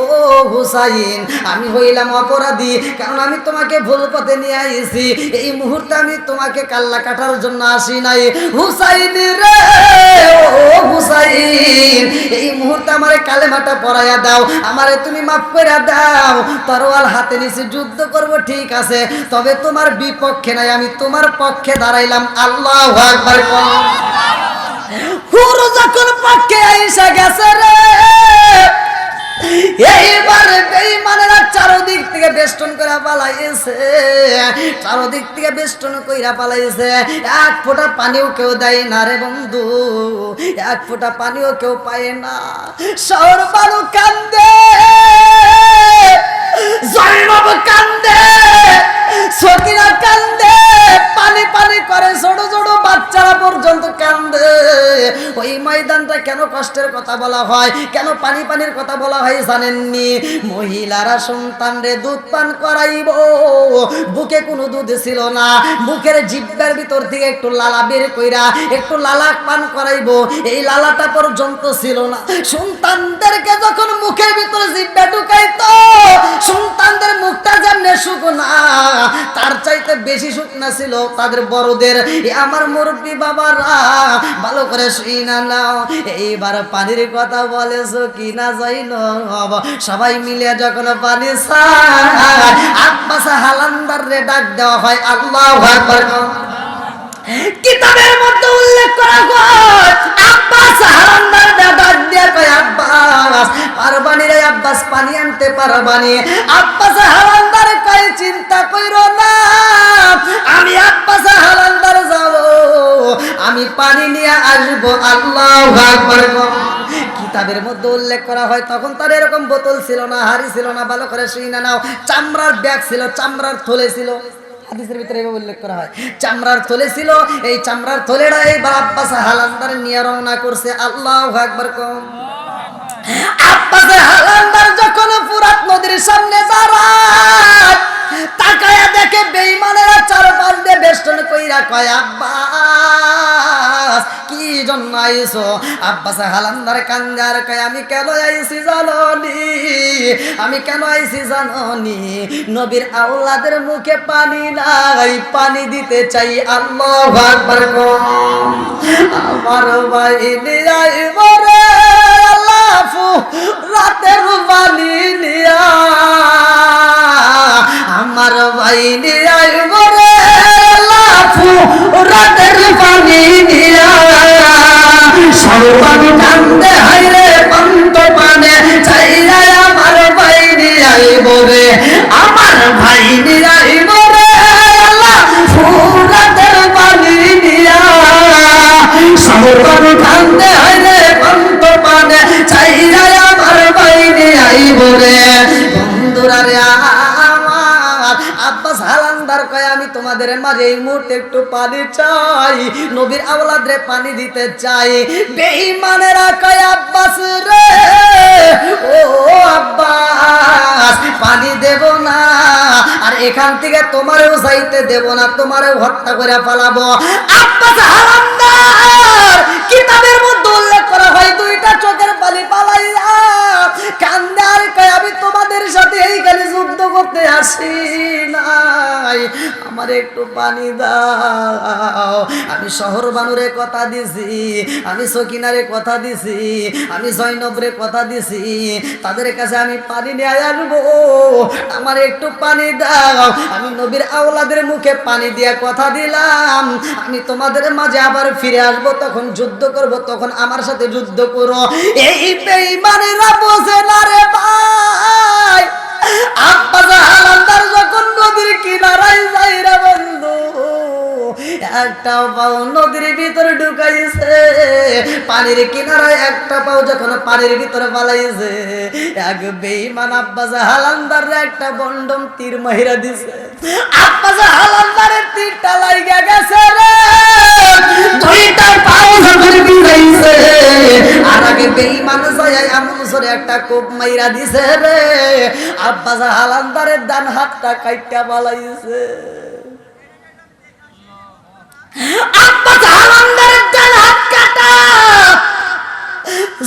[SPEAKER 1] ও হুসাইন আমি হইলাম অপরাধী, কারণ আমি তোমাকে ভুল পথে নিয়ে আইছি। এই মুহূর্তে আমি তোমাকে কাল্লা কাটার জন্য আসি নাই। হুসাইন রে, ও হুসাইন, এই মুহূর্তে আমারে কালেমাটা পড়াইয়া দাও, আমারে তুমি মাফ করে দাও। তরোয়াল হাতে নিছি, যুদ্ধ করব ঠিক আছে, তবে তোমার বিপক্ষে নাই, আমি তোমার পক্ষে দাঁড়াইলাম। আল্লাহু আকবার। হুর যখন পক্ষে আইসা গেছে রে, এইবার বেঈমানেরা চারদিক থেকে বেষ্টন করে পালাইছে, চারদিক থেকে বেষ্টন কইরা পালাইছে। এক ফোঁটা পানিও কেউ দেয় না রে বন্ধু, এক ফোঁটা পানিও কেউ পায় না। শহর বালু কান্দে, জয়নব কান্দে, সকিনা কান্দে, পানি পানি করে, ছোট ছোট বাচ্চারা পর্যন্ত কান্দে। ওই ময়দানটা কেন কষ্টের কথা বলা হয়, কেন পানি পানির কথা বলা হয় জানেননি? মহিলারা সন্তানরে দুধ পান করাইব, বুকে কোনো দুধ ছিল না, বুকের জিহ্বার ভিতর থেকে একটু লালা বের কইরা একটু লালা পান করাইব, এই লালাটা পর্যন্ত ছিল না। সন্তানদেরকে যখন মুখের ভিতরে জিহ্বা ঢুকাইতো, সন্তানদের মুখটা যেমনে শুকনা, তার চাইতে বেশি শুকনা ছিল তাদের বড়দের। আমার মুরব্বী বাবারা ভালো করে শুই না নাও, এইবার পানির কথা বলেছো কিনা জয়নব, সবাই মিলে যখন পানি চায়, আব্বাস হালান্দার রে ডাক দেওয়া হয়। আল্লাহু আকবার। কিতাবের মধ্যে উল্লেখ করা হয়, আব্বাস হালান্দার ডাক দিয়া কয়, আব্বাস পারবানি রে, আব্বাস পানি আনতে পারবানি? আব্বাস হালান্দার কয়, চিন্তা কইরো না, আমি আব্বাস হালান্দার যাব, আমি পানি নিয়ে আসবো। আল্লাহু আকবার। কিতাবের মধ্যে উল্লেখ করা হয়, তখন তার এরকম বোতল ছিল না, হাড়ি ছিল না, ভালো করে শুই না নাও, চামড়ার ব্যাগ ছিল, চামড়ার থলে ছিল। হাদিসের ভিতরে এভাবে উল্লেখ করা হয়, চামড়ার থলে ছিল। এই চামড়ার থলেটা এই আব্বাস হালান্দার নিয়ে রওনা করছে। আল্লাহু আকবার। আব্বাস হালান্দার যখন ফুরাত নদীর সামনে দাঁড়ায়, তাকায়া দেখে বেঈমানেরা চারপাশ দিয়ে বেষ্টন কইরা কয়, আব্বাস কি জন্য আইছো? আব্বাস হালান্দার কান্দে আর কয়, আমি কেন আইছি জানোনি? আমি কেন আইছি জানোনি? নবীর আওলাদের মুখে পানি নাই, পানি দিতে চাই। আল্লাহু আকবার। আমার ভাই নিয়াইব রে লাফু রাতের পানি নিয়া, আমার ভাই নিয়াইব রে লাফু রাতের পানি নিয়া, সর্বাণী কান্দে হাইরে পন্ত পানে চাইরা, আমার ভাই নিয়াইব রে, আমার ভাই নিয়াইব রে লাফু রাতের পানি নিয়া, সর্বাণী কান্দে হাইরে পন্ত পানে চাইরা, আমার ভাই নিয়াইব রে। বন্ধুরা রে আমার, আব্বাস হালান্দার কয়, আমি তোমাদের মাঝে এই মুহূর্তে একটু পানি চাই, নবীর আওলাদরে পানি দিতে চাই। বেঈমানেরা কয়, আব্বাস রে, ও আব্বাস পানি দেব না, আর এখান থেকে তোমারেও যাইতে দেব না, তোমারেও হত্যা করে পালাবো। আব্বাস হালান্দার কিতাবের মধ্যে উল্লেখ করা হয়, দুইটা চোখের পানি পালাইয়া কান্দে আর কয়, আমি তোমাদের সাথে এইখানে যুদ্ধ করতে আসি নাই, আমার একটু পানি দাও। আমি শহর বানুরে কথা দিছি, আমি সকিনারে কথা দিছি, আমি জয়নবরে কথা দিছি, তাদের কাছে আমি পানি নিয়ে আসবো, আমার একটু পানি দাও। আমি নবীর আওলাদের মুখে পানি দিয়া কথা দিলাম, আমি তোমাদের মাঝে আবার ফিরে আসবো, তখন যুদ্ধ করব, তখন আমার সাথে যুদ্ধ করো। এই বেঈমানেরা বোঝে না রে ভাই। আব্বাস হালান্দার যখন নদীর কিনারায় যাই রে বন্ধু, একটা পাও নদীর ভিতরে ঢুকাইছে, পানির কিনারায় একটা পাও যখন পানির ভিতরে পালাইছে, এক বেঈমান আব্বাস হালান্দার একটা বন্ডম তীর মাইরা দিছে। আব্বাস হালান্দারের তীরটা লাগা গেছে রে, দুইটা পাও যখন বিরাইছে, আর আগে বেঈমান যায় এমন জোরে একটা কোপ মাইরা দিছে রে, আব্বাস হালান্দারের ডান হাতটা কাইটা পালাইছে। আব্বাস হালান্দারের ডান হাত কাটা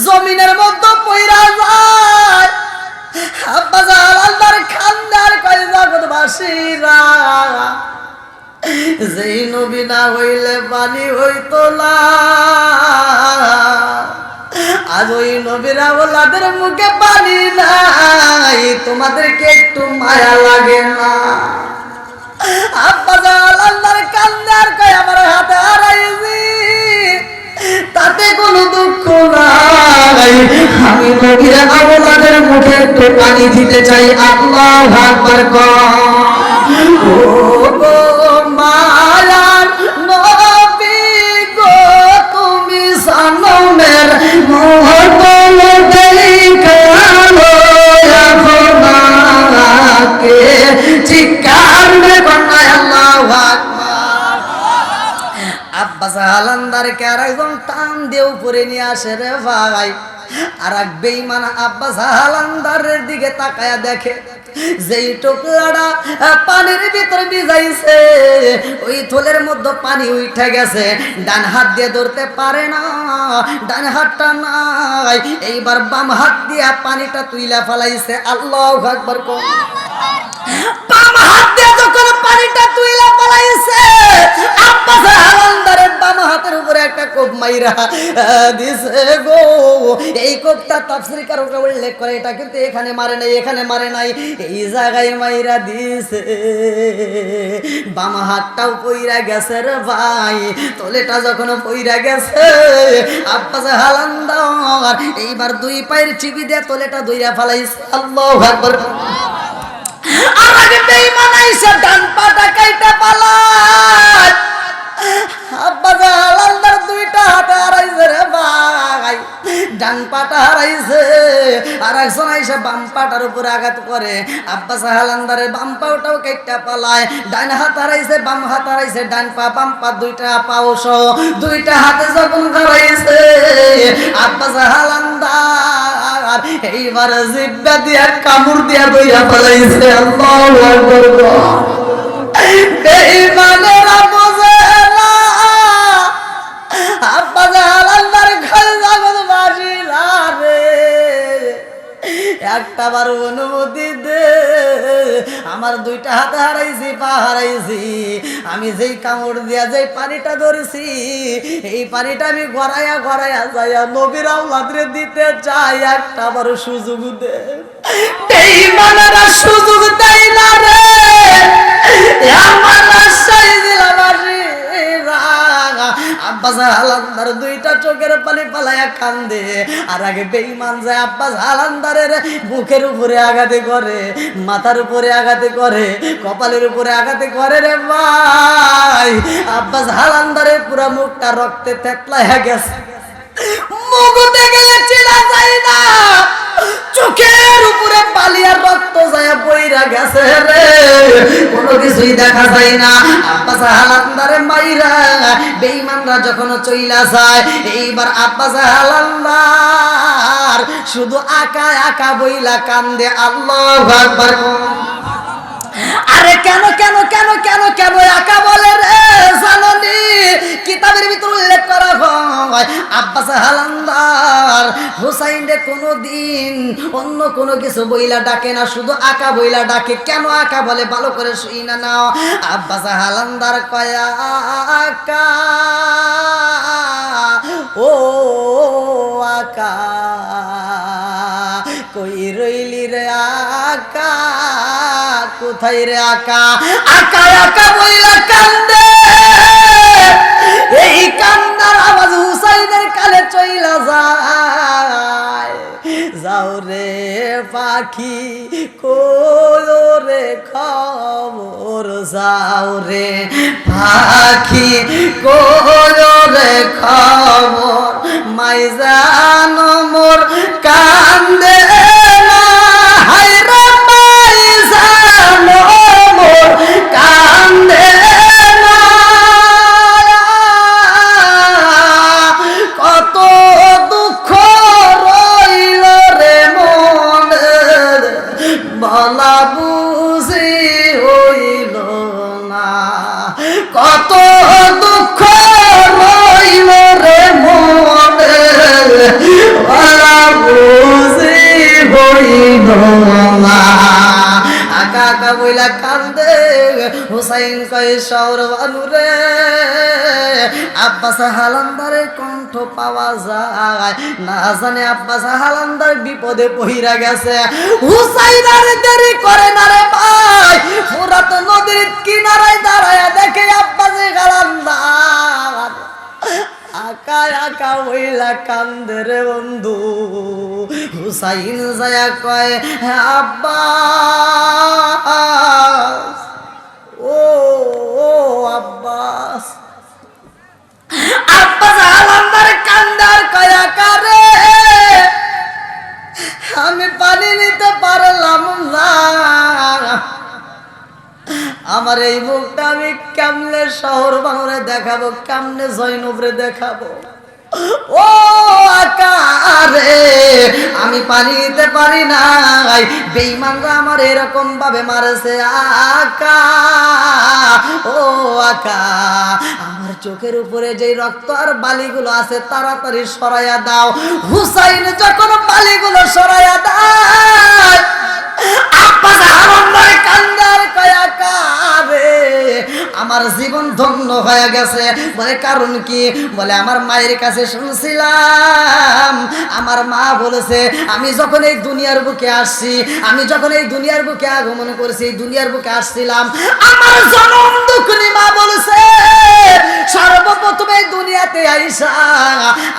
[SPEAKER 1] জমিনের মধ্যে পইরা যায়। বাসীরা যেই নবী না হইলে পানি হইতো না আজ ওই নবীর আওলাদের মুখে পানি নাই তোমাদেরকে একটু মায়া লাগে না আব্বা জান আল্লাহর কান্দে আর কয় আমার হাতে হারাইছি তাতে কোনো দুঃখ নাই আমি নবীর আওলাদের মুখে একটু পানি দিতে চাই আল্লাহু আকবার ও গো মায়ার নবী গো তুমি সানমের মোহতল দেখালো আপনাকে চিৎকার করে বন্যায় আল্লাহু আকবার আব্বাস হালান্দারকে আর একজন টান দিয়ে উপরে নিয়ে আসে রে ভাই আর এক বেঈমান আব্বাস হালান্দারের দিকে তাকায়া দেখে যেই টুকরাটা পানির ভিতর ভিজাইছে ওই থলের মধ্যে পানি উঠে গেছে ডান হাত দিয়ে ধরতে পারে না ডান হাতটা নাই এইবার বাম হাত দিয়ে পানিটা তুইলা ফেলাইছে আল্লাহু আকবার কোন বাম হাত দিয়ে যখন পানিটা তুইলা ফেলাইছে আব্বাস হালান্দারের বাম হাতের উপরে একটা কোপ মাইরা দিছে গো এই কোপটা তাফসীরকাররা উল্লেখ করে এটা কিন্তু এখানে মারে নাই এখানে মারে নাই এই জায়গায় মাইরা দিছে বাম হাতটাও পইরা গেছে রে ভাই তলেটা যখন পইরা গেছে আব্বাস হালান্দার এইবার দুই পায়ের চিবি দিয়ে তলেটা ধইরা ফেলাইছে আল্লাহু আকবার আর আগে বেঈমান আইসা ডান পাটা কাইটা পালায় আব্বাস হালান্দার দুইটা হাতে হারাইছে রে ভাই ডান পাটা হারাইছে আর একজন আইসা বাম পাটার উপরে আঘাত করে আব্বাস হালান্দারের বাম পাটাও কাইটা পালায় ডান হাত হারাইছে বাম হাত হারাইছে ডান পা বাম পা দুইটা পাও সহ দুইটা হাতে যখন হারাইছে আব্বাস হালান্দার এইবার জিব্বা দিয়া কামড় দিয়া দইয়া ফেলাইছে আল্লাহু আকবার বেঈমানেরা বোঝে না আব্বাস হালান্দার ঘরে জগৎ বাসীরা রে একটা বার অনুমতি দে আমার দুইটা হাতে হারাইছি পা হারাইছি আমি যেই কামড় দিয়া যেই পানিটা ধরেছি এই পানিটা আমি গড়াইয়া গড়াইয়া যাইয়া নবীর আওলাদরে দিতে চাই একটা বার সুযোগ দে বেঈমানেরা সুযোগ দেয় না রে আমার রাস্তায় দিলাম আব্বাস হালান্দার দুইটা চোখের পানি পালাইয়া কান্দে আর আগে বেঈমান যায় আব্বাস হালান্দারের বুকের উপরে আঘাতে করে মাথার উপরে আঘাতে করে কপালের উপরে আঘাতে করে রে ভাই আব্বাস হালান্দারের পুরো মুখটা রক্তে থেতলাইয়া গেছে মুখ দেখে চেনা যায় না চোখের উপরে বালিয়ার রক্ত যায় বইরা গেছে রে কোনো কিছুই দেখা যায় না আব্বাস হালান্দারে মাইরা বেঈমানরা যখন চইলা যায় এইবার আব্বাস হালান্দার শুধু আকা আকা বইলা কান্দে আল্লাহু আকবার আরে কেন কেন কেন কেন কেন একা বলে রে জাননি কিতাবের ভিতর উল্লেখ করা হয় আব্বাস হালান্দার হুসাইনরে কোনোদিন অন্য কোনো কিছু বইলা ডাকে না শুধু আকা বইলা ডাকে কেন আকা বলে ভালো করে শুই না নাও আব্বাস হালান্দার কয়া আকা ও আকা কই রইলি রে আকা কোথায় রে আকা আকা আকা বইলা কান্দে এই কান্নার আওয়াজ হুসাইনের কানে চইলা যায় যাও রে পাখি কোয়ো রে খবর যাও রে পাখি কোয়ো রে খবর মাই জানো মোর কান্দে না হায় রে মাই জানো মোর কান্দে না কত দুঃখ রইল রে মনে বলা বুঝি হইল না কত দুঃখ রইল রে মনে বলা বুঝি হইল না আকা আকা বইলা কান্দে। হুসাইন কয় শহর বানুরে আব্বাস হালান্দারের কণ্ঠ পাওয়া যায়, না জানে আব্বাস হালান্দার বিপদে পইরা গেছে। হুসাইন আর দেরি করে না রে ভাই, ফোরাত নদীর কিনারায় দাঁড়ায়া দেখে আব্বাস হালান্দার আকা আকা হইলা কান্দে রে বন্ধু। হুসাইন যায়া কয় আব্বাস, ও আব্বাস। আব্বাস হালান্দার কান্দার কয় আকা রে আমি পানি নিতে পারলাম না, আমার এই মুখটা আমি কেমনে শহর বাংলা দেখাবো, কেমনে জয়নবরে দেখাবো। ও আকারে আমি পানি দিতে পারি নাই, বেঈমানরা আমার এরকম ভাবে মারেছে আকা। ও আকা আমার চোখের উপরে যে রক্ত আর বালিগুলো আছে তাড়াতাড়ি সরাইয়া দাও। হুসাইন যখন বালিগুলো সরাইয়া দেয় আব্বাস হালান্দার কান্দার কয় আকা রে আমার জীবন ধন্য হয়ে গেছে। বলে কারণ কি? বলে আমার মায়ের কাছে শুনছিলাম, আমার মা বলেছে আমি যখন এই দুনিয়ার বুকে আসছি, আমি যখন এই দুনিয়ার বুকে আগমন করেছি, এই দুনিয়ার বুকে আসছিলাম, আমার জনম দুঃখনি মা বলেছে সর্বপ্রথমে দুনিয়াতে আইসা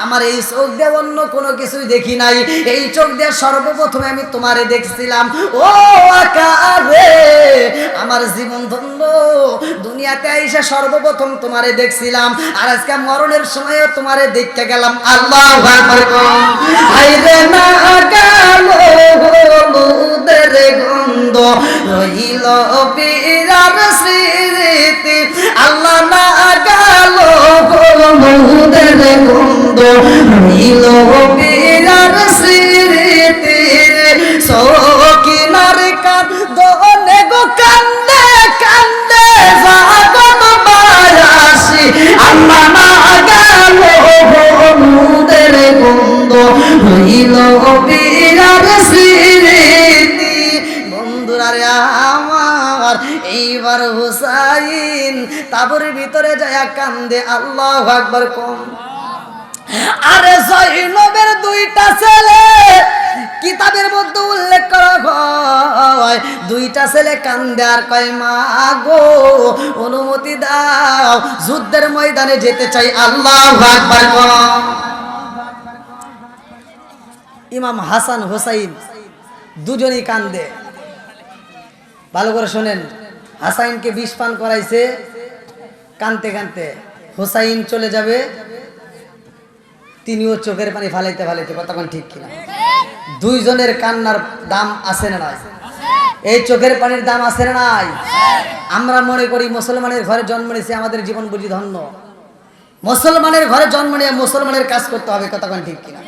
[SPEAKER 1] আমার এই চোখ দিয়ে অন্য কোনো কিছুই দেখি নাই, এই চোখ দিয়ে সর্বপ্রথমে আমি তোমারে দেখছিলাম। ও আকা রে আমার জীবন ধন্য, দুনিয়াতে আইসা সর্বপ্রথম তোমারে দেখছিলাম, আর আজকে মরণের সময়ও তোমারে দেখতে গেলাম। আল্লাহু আকবার। আইরে না গেল হলুদের গন্ধ রইল পীরার স্মৃতি, আল্লাহ না গেল হলুদের গন্ধ রইল পীরার স্মৃতি, সকিনার কান্দনে গো কান্দে কান্দে জাগম বায়াসি, আল্লাহ না গেল হলুদের গন্ধ রইল পীরার স্মৃতি। বন্ধুরা রে আমার এইবার হুসাইন তাবুর ভিতরে যায় কান্দে। আল্লাহু আকবার কম। আরে জয়নবের দুইটা ছেলে কিতাবের মধ্যে উল্লেখ করা হয়, দুইটা ছেলে কান্দে আর কয় মা গো অনুমতি দাও যুদ্ধের ময়দানে যেতে চাই। আল্লাহু আকবার। ইমাম হাসান হুসাইন দুজনই কান্দে। ভালো করে শোনেন, হাসাইনকে বিষ পান করাইছে, কানতে কানতে হুসাইন চলে যাবে, তিনিও চোখের পানি ফালাইতে ফালাইতে, কতক্ষণ ঠিক কিনা? দুইজনের কান্নার দাম আছে না নাই? এই চোখের পানির দাম আছে না নাই? আমরা মনে করি মুসলমানের ঘরে জন্ম নিয়েছি, আমাদের জীবন বুঝি ধন্য। মুসলমানের ঘরে জন্ম নিয়ে মুসলমানের কাজ করতে হবে, কতক্ষণ ঠিক কিনা?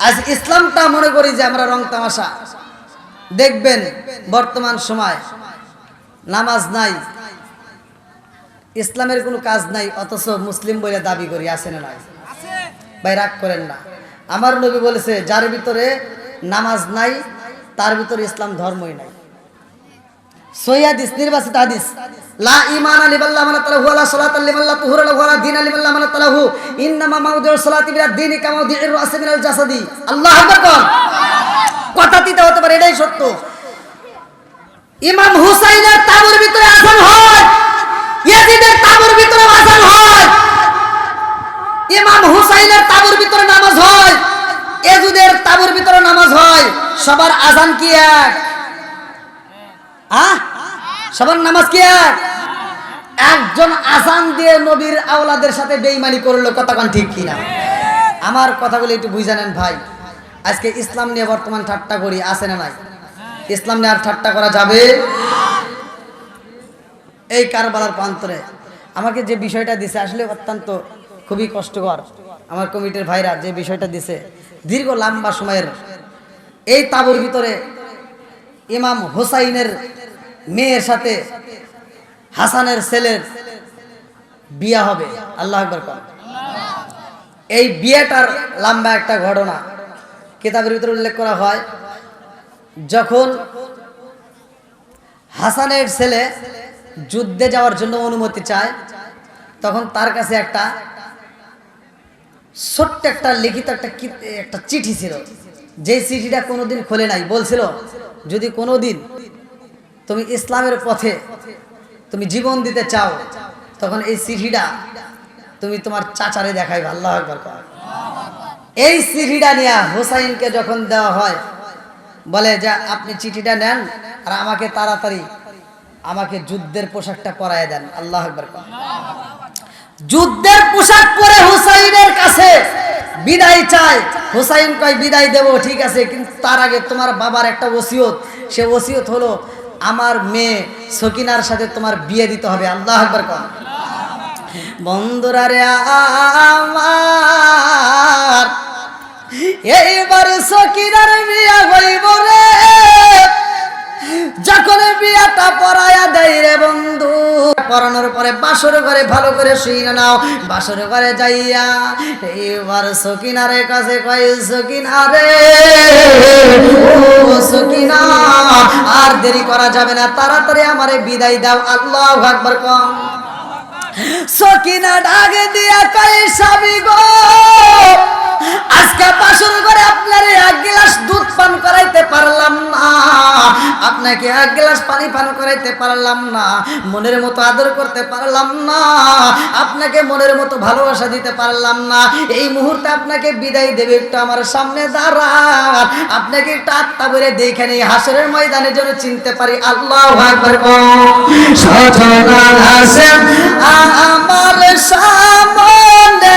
[SPEAKER 1] আজ ইসলামটা মনে করি যে আমরা রং তামাশা। দেখবেন বর্তমান সময় নামাজ নাই, ইসলামের কোনো কাজ নাই, অথচ মুসলিম বলে দাবি করি, আছে না নাই? ভাই রাগ করেন না, আমার নবী বলেছে যার ভিতরে নামাজ নাই তার ভিতরে ইসলাম ধর্মই নাই। সহিহ হাদিস, নির্বাচিত হাদিস, লা ঈমানা লিমাল্লাহ মান তালাহু ওয়ালা সালাতা লিমাল্লাহ তুহুরা লাহু ওয়ালা দীনা লিমাল্লাহ মান তালাহু, ইন্নামা মাউদিউস সালাতি মিনাদ দীনি কামা মাউদিউর রাসি মিনাল জাসাদি। আল্লাহু আকবার। কথা দিতে হতে পারে, এটাই সত্য। ইমাম হুসাইনের তাবুর ভিতরে আযান হয়, ইয়াজিদের তাবুর ভিতরে আযান হয়, ইমাম হুসাইনের তাবুর ভিতরে নামাজ হয়, ইয়াজিদের তাবুর ভিতরে নামাজ হয়। সবার আযান কি এক? সবার নামাজ কি এক? একজন আযান দিয়ে নবীর আওলাদের সাথে বেঈমানি করলো, কতক্ষণ ঠিক কিনা? আমার কথাগুলো একটু বুঝে নেন ভাই। আজকে ইসলাম নিয়ে বর্তমান ঠাট্টা করি, আছে না নাই? ইসলাম নিয়ে আর ঠাট্টা করা যাবে? এই কারবালার প্রান্তরে আমাকে যে বিষয়টা দিছে আসলে অত্যন্ত খুবই কষ্টকর। আমার কমিটির ভাইরা যে বিষয়টা দিছে, দীর্ঘ লম্বা সময়ের এই তাবুর ভিতরে ইমাম হুসাইনের মেয়ের সাথে হাসানের ছেলের বিয়ে হবে। আল্লাহু আকবার। এই বিয়েটার লম্বা একটা ঘটনা কিতাবের ভিতরে উল্লেখ করা হয়। যখন হাসানের ছেলে যুদ্ধে যাওয়ার জন্য অনুমতি চায়, তখন তার কাছে একটা ছোট্ট একটা লিখিত একটা চিঠি ছিল, যে চিঠিটা কোনোদিন খোলে নাই। বলছিল যদি কোনোদিন তুমি ইসলামের পথে তুমি জীবন দিতে চাও, তখন এই চিঠিটা তুমি তোমার চাচারে দেখাইবে। আল্লাহু আকবার। এই চিঠিটা নিয়ে হুসাইনকে যখন দেওয়া হয়, বলে যে আপনি চিঠিটা নেন আর আমাকে তাড়াতাড়ি আমাকে যুদ্ধের পোশাকটা পরায় দেন। আল্লাহু আকবার। যুদ্ধের পোশাক পরে হুসাইনের কাছে বিদায় চায়। হুসাইন কয় বিদায় দেব, ঠিক আছে, কিন্তু তার আগে তোমার বাবার একটা ওসিয়ত, সে ওসিয়ত হলো আমার মেয়ে সকিনার সাথে তোমার বিয়ে দিতে হবে। আল্লাহু আকবার। বন্ধুরা রে আমার, এইবার সকিনার বিয়া হইব রে। যখন বিয়াটা পরায়া দেয় রে বন্ধু, পরানোর পরে বাসর ঘরে ভালো করে শুই নাও। বাসর ঘরে যাইয়া এইবার সকিনারে কাছে কয়, সকিনা রে, ও সকিনা, আর দেরি করা যাবে না, তাড়াতাড়ি আমারে বিদায় দাও। আল্লাহু আকবার। সকিনা ডাকে দিয়া কয়, স্বামী গো, আজকে বাসর ঘরে আপনারে এক গ্লাস দুধ পান করাইতে পারলাম না, আপনাকে এক গ্লাস পানি পান করাইতে পারলাম না, মনের মতো আদর করতে পারলাম না, আপনাকে মনের মতো ভালোবাসা দিতে পারলাম না। এই মুহূর্তে আপনাকে বিদায় দেবে, একটু আমার সামনে দাঁড়ান, আপনাকে একটু আত্মা বলে দেখে নেই, হাসরের ময়দানে যেন চিনতে পারি। আল্লাহু আকবার। সজনা আসেন আমার সামনে,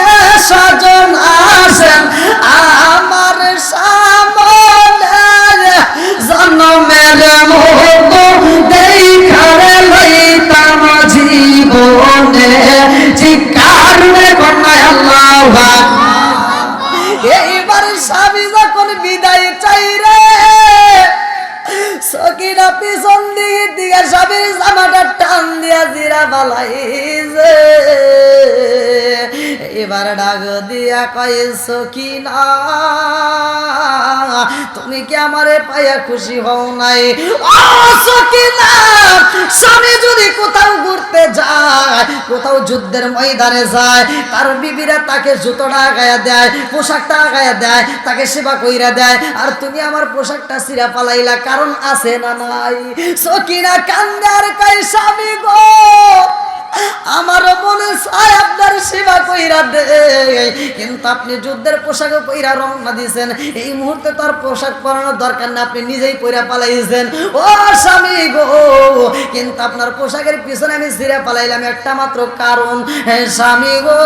[SPEAKER 1] সজন আসেন আমার সামনে, জন্মের মতো দেখারে লইতাম জীবনে, চিৎকার কন্যায় আল্লাহু আকবার। এইবার স্বামী যখন বিদায় চাই রে, সকিনা পিছন দিকে স্বামীর জামাটা টান দিয়া জিরা বালাইছে। এবার ডাক দিয়া কয়, সকিনা, তুমি কি আমারে পাইয়া খুশি হও নাই? ও সকিনা, স্বামী যদি কোথাও ঘুরতে যায়, কোথাও যুদ্ধের ময়দানে যায়, তার বিবিরা তাকে জুতোটা আগায়া দেয়, পোশাকটা আগায়া দেয়, তাকে সেবা কইরা দেয়, আর তুমি আমার পোশাকটা ছিঁড়া পালাইলা, কারণ আছে না নাই? সকিনা কান্দে আর কয়, স্বামী গো, আমার মনে চায় আপনার সেবা কইরা দে, কিন্তু আপনি যুদ্ধের পোশাকে পইরা রওনা দিয়েছেন, এই মুহূর্তে তার পোশাক পরানোর দরকার না, আপনি নিজেই পইরা পালাইছেন। ও স্বামী গো, কিন্তু আপনার পোশাকের পিছনে আমি ছিঁড়া পালাইলাম একটা মাত্র কারণ, স্বামী গো,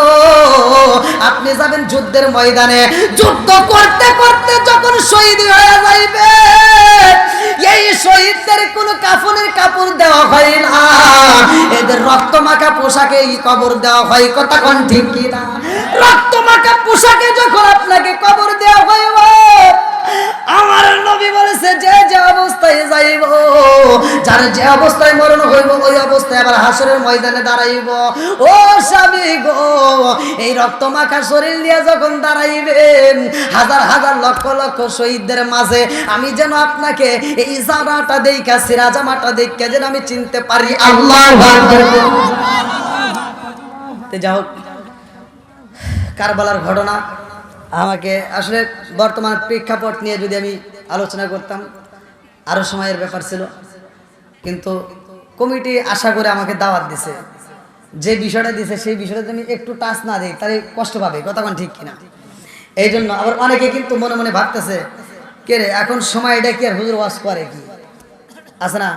[SPEAKER 1] আপনি যাবেন যুদ্ধের ময়দানে, যুদ্ধ করতে করতে যখন শহীদ হয়ে যাইবে, এই শহীদদের কোনো কাফনের কাপড় দেওয়া হয় না, এদের রক্ত মাখা পোশাকে কবর দেওয়া হয়। কথা কোন ঠিক কিনা? রক্ত মাখা পোশাকে যখন আপনাকে কবর দেওয়া হইব, আমার নবী বলেছে যে যে অবস্থায় যাইব, যার যে অবস্থায় মরণ হইব, ওই অবস্থায় আবার হাসরের ময়দানে দাঁড়াইব। ও স্বামী গো, এই রক্ত মাখা শরীর নিয়ে যখন দাঁড়াইবেন হাজার হাজার লক্ষ লক্ষ শহীদদের মাঝে, আমি যেন আপনাকে এই জামাটা দেখা, সিরা জামাটা দেখা যেন আমি চিনতে পারি। আল্লাহু আকবার। যাই হোক, কারবালার ঘটনা আমাকে আসলে বর্তমান প্রেক্ষাপট নিয়ে যদি আমি আলোচনা করতাম আরো সময়ের ব্যাপার ছিল, কিন্তু কমিটি আশা করে আমাকে দাওয়াত দিছে, যে বিষয়টা দিছে সেই বিষয়টা আমি একটু টাচ না দিই তাহলে কষ্ট পাবে। কতক্ষণ ঠিক কিনা? এই জন্য আবার অনেকে কিন্তু মনে মনে ভাবতেছে, কে রে এখন সময় এটা কি আর হুজুর ওয়াজ করে কি আছে না,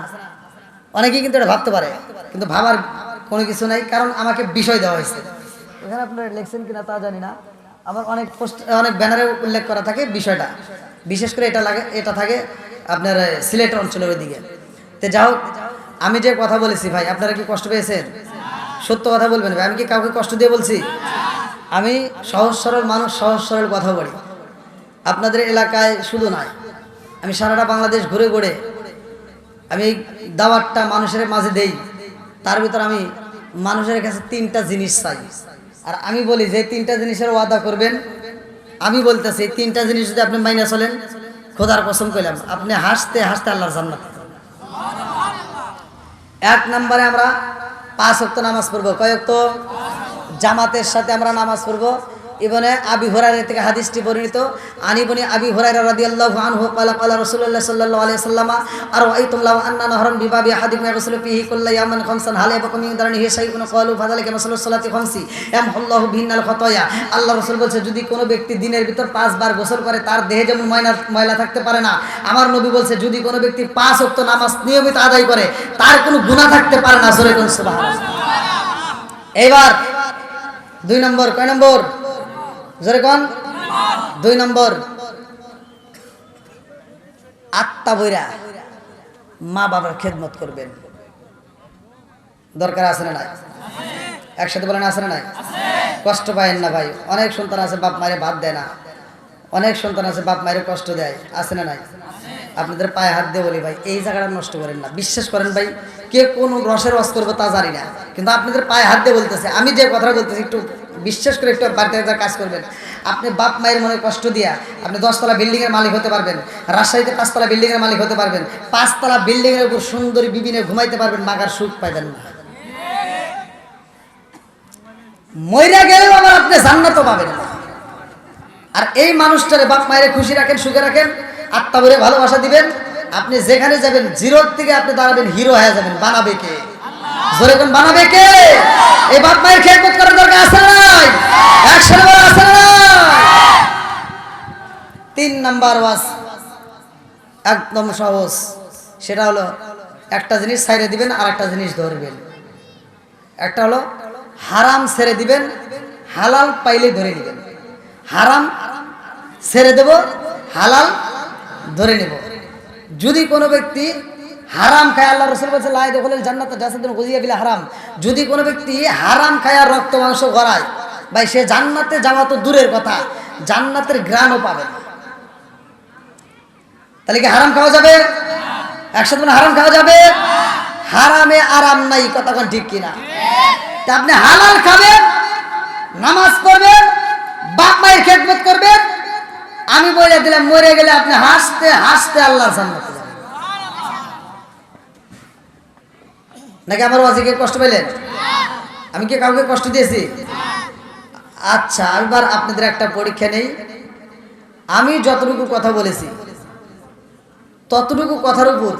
[SPEAKER 1] অনেকেই কিন্তু এটা ভাবতে পারে, কিন্তু ভাবার কোনো কিছু নাই, কারণ আমাকে বিষয় দেওয়া হয়েছে। এখানে আপনারা লিখছেন কিনা তা জানি না, আমার অনেক পোস্ট অনেক ব্যানারে উল্লেখ করা থাকে বিষয়টা, বিশেষ করে এটা থাকে আপনার সিলেট অঞ্চলের ওইদিকে। তো যাই হোক, আমি যে কথা বলেছি ভাই, আপনারা কি কষ্ট পেয়েছেন? সত্য কথা বলবেন ভাই, আমি কি কাউকে কষ্ট দিয়ে বলছি? আমি সহজ সরল মানুষ, সহজ সরল কথা বলি। আপনাদের এলাকায় শুধু নয়, আমি সারাটা বাংলাদেশ ঘুরে ঘুরে আমি এই দাওয়াতটা মানুষের মাঝে দেই, তার ভিতর আমি মানুষের কাছে 3টা জিনিস চাই। আর আমি বলি যে 3টা জিনিসের ওয়াদা করবেন, আমি বলতেছি 3টা জিনিস যদি আপনি মাইনা চলেন, খোদার কসম কইলাম আপনি হাসতে হাসতে আল্লাহর জান্নাত। এক নম্বরে আমরা 5 ওয়াক্ত নামাজ পড়বো। কয় ওয়াক্ত? জামাতের সাথে আমরা নামাজ পড়বো। ইবনে আবি হুরায়রা থেকে হাদিসটি বর্ণিত, আনিবনি আবি হুরায়রা রাদিয়াল্লাহু আনহু ক্বালা ক্বালা রাসূলুল্লাহ সাল্লাল্লাহু আলাইহি ওয়াসাল্লাম আর ওয়াইতুম লাউ আন্না নাহরান বিবাবি আহাদিকুম ইয়াগসিলু ফিহি কুল্লা ইয়াওমিন খামসান হাল ইয়াবকা মিন দারনিহি শাইউন ক্বালু ফাযালিকা মাসালু সালাতি খামসি ইয়ামহুল্লাহু বিহিন্নাল খাতায়া। আল্লাহ রাসূল বলেছে যদি কোনো ব্যক্তি দিনের ভিতর 5 বার গোসল করে তার দেহে যেমন ময়লা থাকতে পারে না, আমার নবী বলছে যদি কোনো ব্যক্তি 5 ওয়াক্ত নামাজ নিয়মিত আদায় করে তার কোনো গুনাহ থাকতে পারে না। জোরে কোন সুবহানাল্লাহ। এবার 2 নম্বর, কয় নম্বর? জোরে কোন? 2 নম্বর, আত্মা বইরা মা বাবার খেদমত করবেন। দরকার আছে না নাই? একসাথে বলেন আছে না নাই? কষ্ট পায়েন না ভাই। অনেক সন্তান আছে বাপ মায়ের ভাত দেয় না, অনেক সন্তান আছে বাপ মায়ের কষ্ট দেয়, আছে না নাই? আপনাদের পায়ে হাত দিয়ে বলি ভাই এই জায়গাটা নষ্ট করেন না। বিশ্বাস করেন ভাই, কে কোন রসের রস করবো তা জানি না, কিন্তু আপনাদের পায়ে হাত দিয়ে বলতেছে, আমি যে কথা বলতেছি একটু বিশ্বাস করে একটু বাড়িতে কাজ করবেন। আপনি বাপ মায়ের মনে কষ্ট দিয়া আপনি 10 তলা বিল্ডিং এর মালিক হতে পারবেন, রাজশাহীতে 5 তলা বিল্ডিং এর মালিক হতে পারবেন, 5 তলা বিল্ডিং এর উপর সুন্দরী বিবি নিয়ে ঘুমাইতে পারবেন, মাগার সুখ পাইবেন না। মইরা গেলেও আবার আপনি জান্নাতও পাবেন না। আর এই মানুষটারে বাপ মায়ের খুশি রাখেন, সুখে রাখেন, আত্মা ভরে ভালোবাসা দিবেন। আপনি যেখানে যাবেন জিরোর থেকে আপনি দাঁড়াবেন হিরো হয়ে যাবেন। বানাবে কে? জোরে কোন বানাবে কে? এই বাপ মায়ের খেদমত করার দরকার আছে না নাই? একসাথে বলা আছে না নাই? 3 নাম্বার ওয়াজ একদম সহজ, সেটা হলো একটা জিনিস ছাইড়ে দিবেন আর একটা জিনিস ধরবেন। একটা হলো হারাম ছেড়ে দিবেন, হালাল পাইলে ধরে নেবেন। হারাম ছেড়ে দেব, হালাল ধরে নেব। যদি কোনো ব্যক্তি হারাম খায়, আল্লাহ রাসূল বলেছে লা ইয়াদখুলুল জান্নাতা জাসাদুন গুযিয়া বিল হারাম, যদি কোনো ব্যক্তি হারাম খায় আর রক্ত মাংস গড়ায় ভাই সে জান্নাতে যাওয়া তো দূরের কথা, জান্নাতের ঘ্রাণও পাবে না। তাহলে কি হারাম খাওয়া যাবে? একসাথে হারাম খাওয়া যাবে? হারামে আরাম নাই, কথা কোন ঠিক কিনা? তা আপনি হালাল খাবেন, নামাজ পড়বেন, বাপ মায়ের খেদমত করবেন। আমি বলে দিলাম মরে গেলে আপনি হাসতে হাসতে আল্লাহর জান্নাতে যাবেন। নাকি আমার ওয়াজিকে কষ্ট পেলেন? আমি কি কাউকে কষ্ট দিয়েছি? আচ্ছা, এবার আপনাদের একটা পরীক্ষা নেই। আমি যতটুকু কথা বলেছি ততটুকু কথার উপর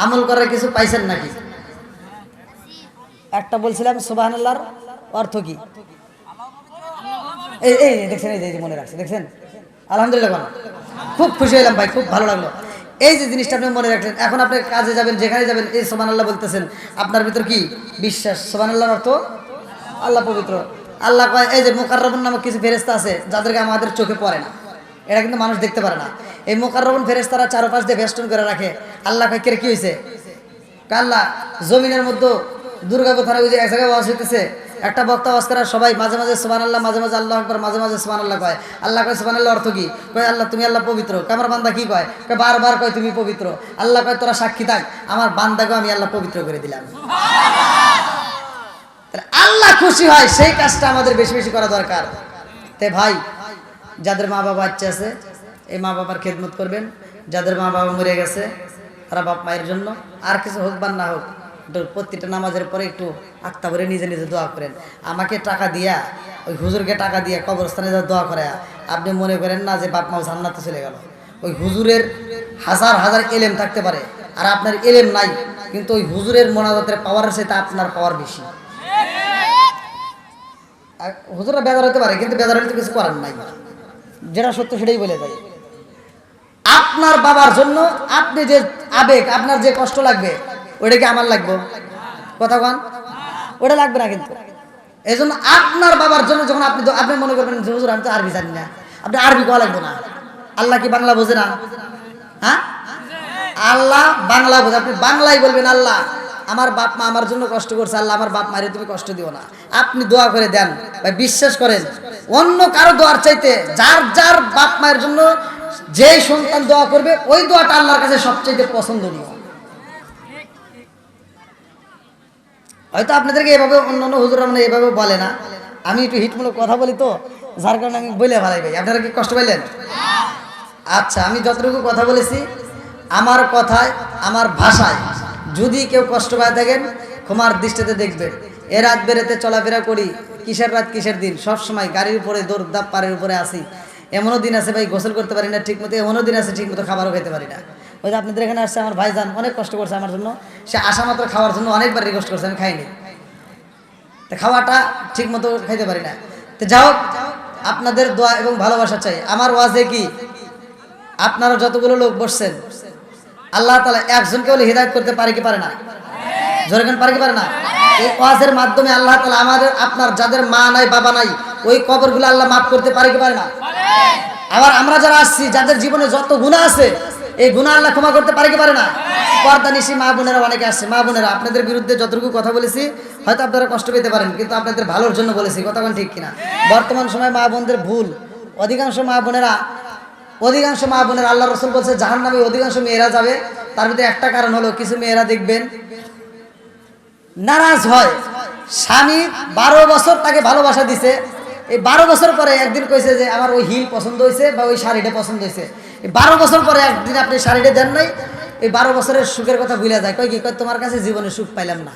[SPEAKER 1] আমল করার কিছু পাইছেন নাকি? একটা বলছিলাম সুবহানাল্লাহর অর্থ কি? এই এই দেখছেন, এই যে মনে রাখছে, দেখছেন? আলহামদুলিল্লাহ, খুব খুশি হলাম ভাই, খুব ভালো লাগলো। এই যে জিনিসটা আপনি মনে রাখলেন, এখন আপনি কাজে যাবেন, যেখানে যাবেন এই সুবহানাল্লাহ বলতেছেন, আপনার ভিতর কি বিশ্বাস? সুবহানাল্লাহর অর্থ আল্লাহ পবিত্র। আল্লাহ কয় এই যে মুকাররবুন নামক কিছু ফেরেশতা আছে যাদেরকে আমাদের চোখে পড়ে না, এটা কিন্তু মানুষ দেখতে পারে না। এই মুকাররবুন ফেরেশতারা চারপাশ দিয়ে বেষ্টন করে রাখে। আল্লাহ কয় কে কি হয়েছে? আল্লাহ জমিনের মধ্যে দুর্গাপুর থানা বুঝে এক জায়গায় ওয়াজ হইতেছে, একটা বক্তা ওয়াজ করার সবাই মাঝে মাঝে সুবহানাল্লাহ, মাঝে মাঝে আল্লাহু আকবার, মাঝে মাঝে সুবহানাল্লাহ কয়। আল্লাহ কয় সুবহানাল্লাহ অর্থ কি? কয় আল্লাহ তুমি আল্লাহ পবিত্র। আমার বান্দা কি কয়? কয় বারবার কয় তুমি পবিত্র। আল্লাহ কয় তোরা সাক্ষী থাক, আমার বান্দাকে আমি আল্লাহ পবিত্র করে দিলাম। তাহলে আল্লাহ খুশি হয় সেই কাজটা আমাদের বেশি বেশি করা দরকার। তে ভাই, যাদের মা বাবা বাচ্চা আছে এই মা বাবার খেদমত করবেন। যাদের মা বাবা মরে গেছে তারা বাপ মায়ের জন্য আর কিছু হোক বা না হোক প্রত্যেকটা নামাজের পরে একটু আত্মা ভরে নিজে নিজে দোয়া করেন। আমাকে টাকা দিয়া, ওই হুজুরকে টাকা দিয়া কবরস্থানে যা দোয়া করে আপনি মনে করেন না যে বাপ মা জান্নাতে চলে গেল। ওই হুজুরের হাজার হাজার এলেম থাকতে পারে আর আপনার এলেম নাই, কিন্তু ওই হুজুরের মোনাজাতের পাওয়ারের সাথে আপনার পাওয়ার বেশি। হুজুররা বেজার হতে পারে, কিন্তু বেজার হলে তো কিছু করার নাই, যেটা সত্য সেটাই বলে যায়। আপনার বাবার জন্য আপনি যে আবেগ, আপনার যে কষ্ট লাগবে ওইটা কি আমার লাগবে? কথা কন, ওটা লাগবে না। কিন্তু এই জন্য আপনার বাবার জন্য যখন আপনি মনে করবেন যে হুজুর আমি তো আরবি জানি না, আপনি আরবি কোয়া লাগবে না। আল্লাহ কি বাংলা বোঝে না? হ্যাঁ, আল্লাহ বাংলা বোঝে। আপনি বাংলায় বলবেন আল্লাহ আমার বাপ মা আমার জন্য কষ্ট করছে, আল্লাহ আমার বাপ মায়ের তুমি কষ্ট দিও না। আপনি দোয়া করে দেন ভাই, বিশ্বাস করেন অন্য কারো দোয়ার চাইতে যার যার বাপ মায়ের জন্য যেই সন্তান দোয়া করবে ওই দোয়াটা আল্লাহর কাছে সবচেয়ে পছন্দনীয়। হয়তো আপনাদেরকে এভাবে অন্যান্য হুজুররা মানে এভাবে বলে না, আমি একটু হিটমূলক কথা বলি তো, যার কারণে আমি বলে ভালাই ভাই। আপনারা কি কষ্ট পাইলেন? আচ্ছা, আমি যতটুকু কথা বলেছি আমার কথায়, আমার ভাষায় যদি কেউ কষ্ট পায় থাকেন ক্ষমার দৃষ্টিতে দেখবেন। এ রাত বেরেতে চলাফেরা করি, কিসের রাত কিসের দিন, সব সময় গাড়ির উপরে দৌড়দাপ পাড়ের উপরে আসি। এমনও দিন আছে ভাই গোসল করতে পারি না ঠিক মতো, এমনও দিন আছে ঠিক মতো খাবারও খেতে পারি না। ওই যে আপনাদের এখানে আসছে আমার ভাইজান, অনেক কষ্ট করছে আমার জন্য, সে আসা মাত্র খাওয়ার জন্য অনেকবার রিকোয়েস্ট করছে, আমি খাইনি, তো খাওয়াটা ঠিক মতো খাইতে পারি না। তো যাই হোক, আপনাদের দোয়া এবং ভালোবাসা চাই। আমার ওয়াজে কি আপনারা যতগুলো লোক বসছেন আল্লাহ তাআলা একজনকে বলে হিদায়াত করতে পারে কি পারে না? জোরে কেন পারে কি পারে না? এই ওয়াজের মাধ্যমে আল্লাহ তাআলা আমাদের আপনার যাদের মা নাই বাবা নাই ওই কবরগুলো আল্লাহ মাফ করতে পারে কি পারে না? আবার আমরা যারা আসছি যাদের জীবনে যত গুনাহ আছে এই গুনাহ আল্লাহ ক্ষমা করতে পারে কি পারে না? পর্দানিশী মা বোনেরা অনেকে আসছে। মা বোনেরা, আপনাদের বিরুদ্ধে যতটুকু কথা বলেছি হয়তো আপনারা কষ্ট পেতে পারেন, কিন্তু আপনাদের ভালোর জন্য বলেছি, কথা বলেন ঠিক কিনা? বর্তমান সময় মা বোনদের ভুল, অধিকাংশ মা বোনেরা আল্লাহ রাসূল বলছে জাহান্নামে অধিকাংশ মেয়েরা যাবে। তার ভিতরে একটা কারণ হলো কিছু মেয়েরা দেখবেন নারাজ হয়, স্বামী 12 বছর তাকে ভালোবাসা দিছে, এই 12 বছর পরে একদিন কইছে যে আমার ওই হিল পছন্দ হয়েছে বা ওই শাড়িটা পছন্দ হয়েছে। এই 12 বছর পরে একদিন আপনি শাড়িটা দেন নাই, এই 12 বছরের সুখের কথা ভুলে যায়, কয় কি কয় তোমার কাছে জীবনে সুখ পাইলাম না।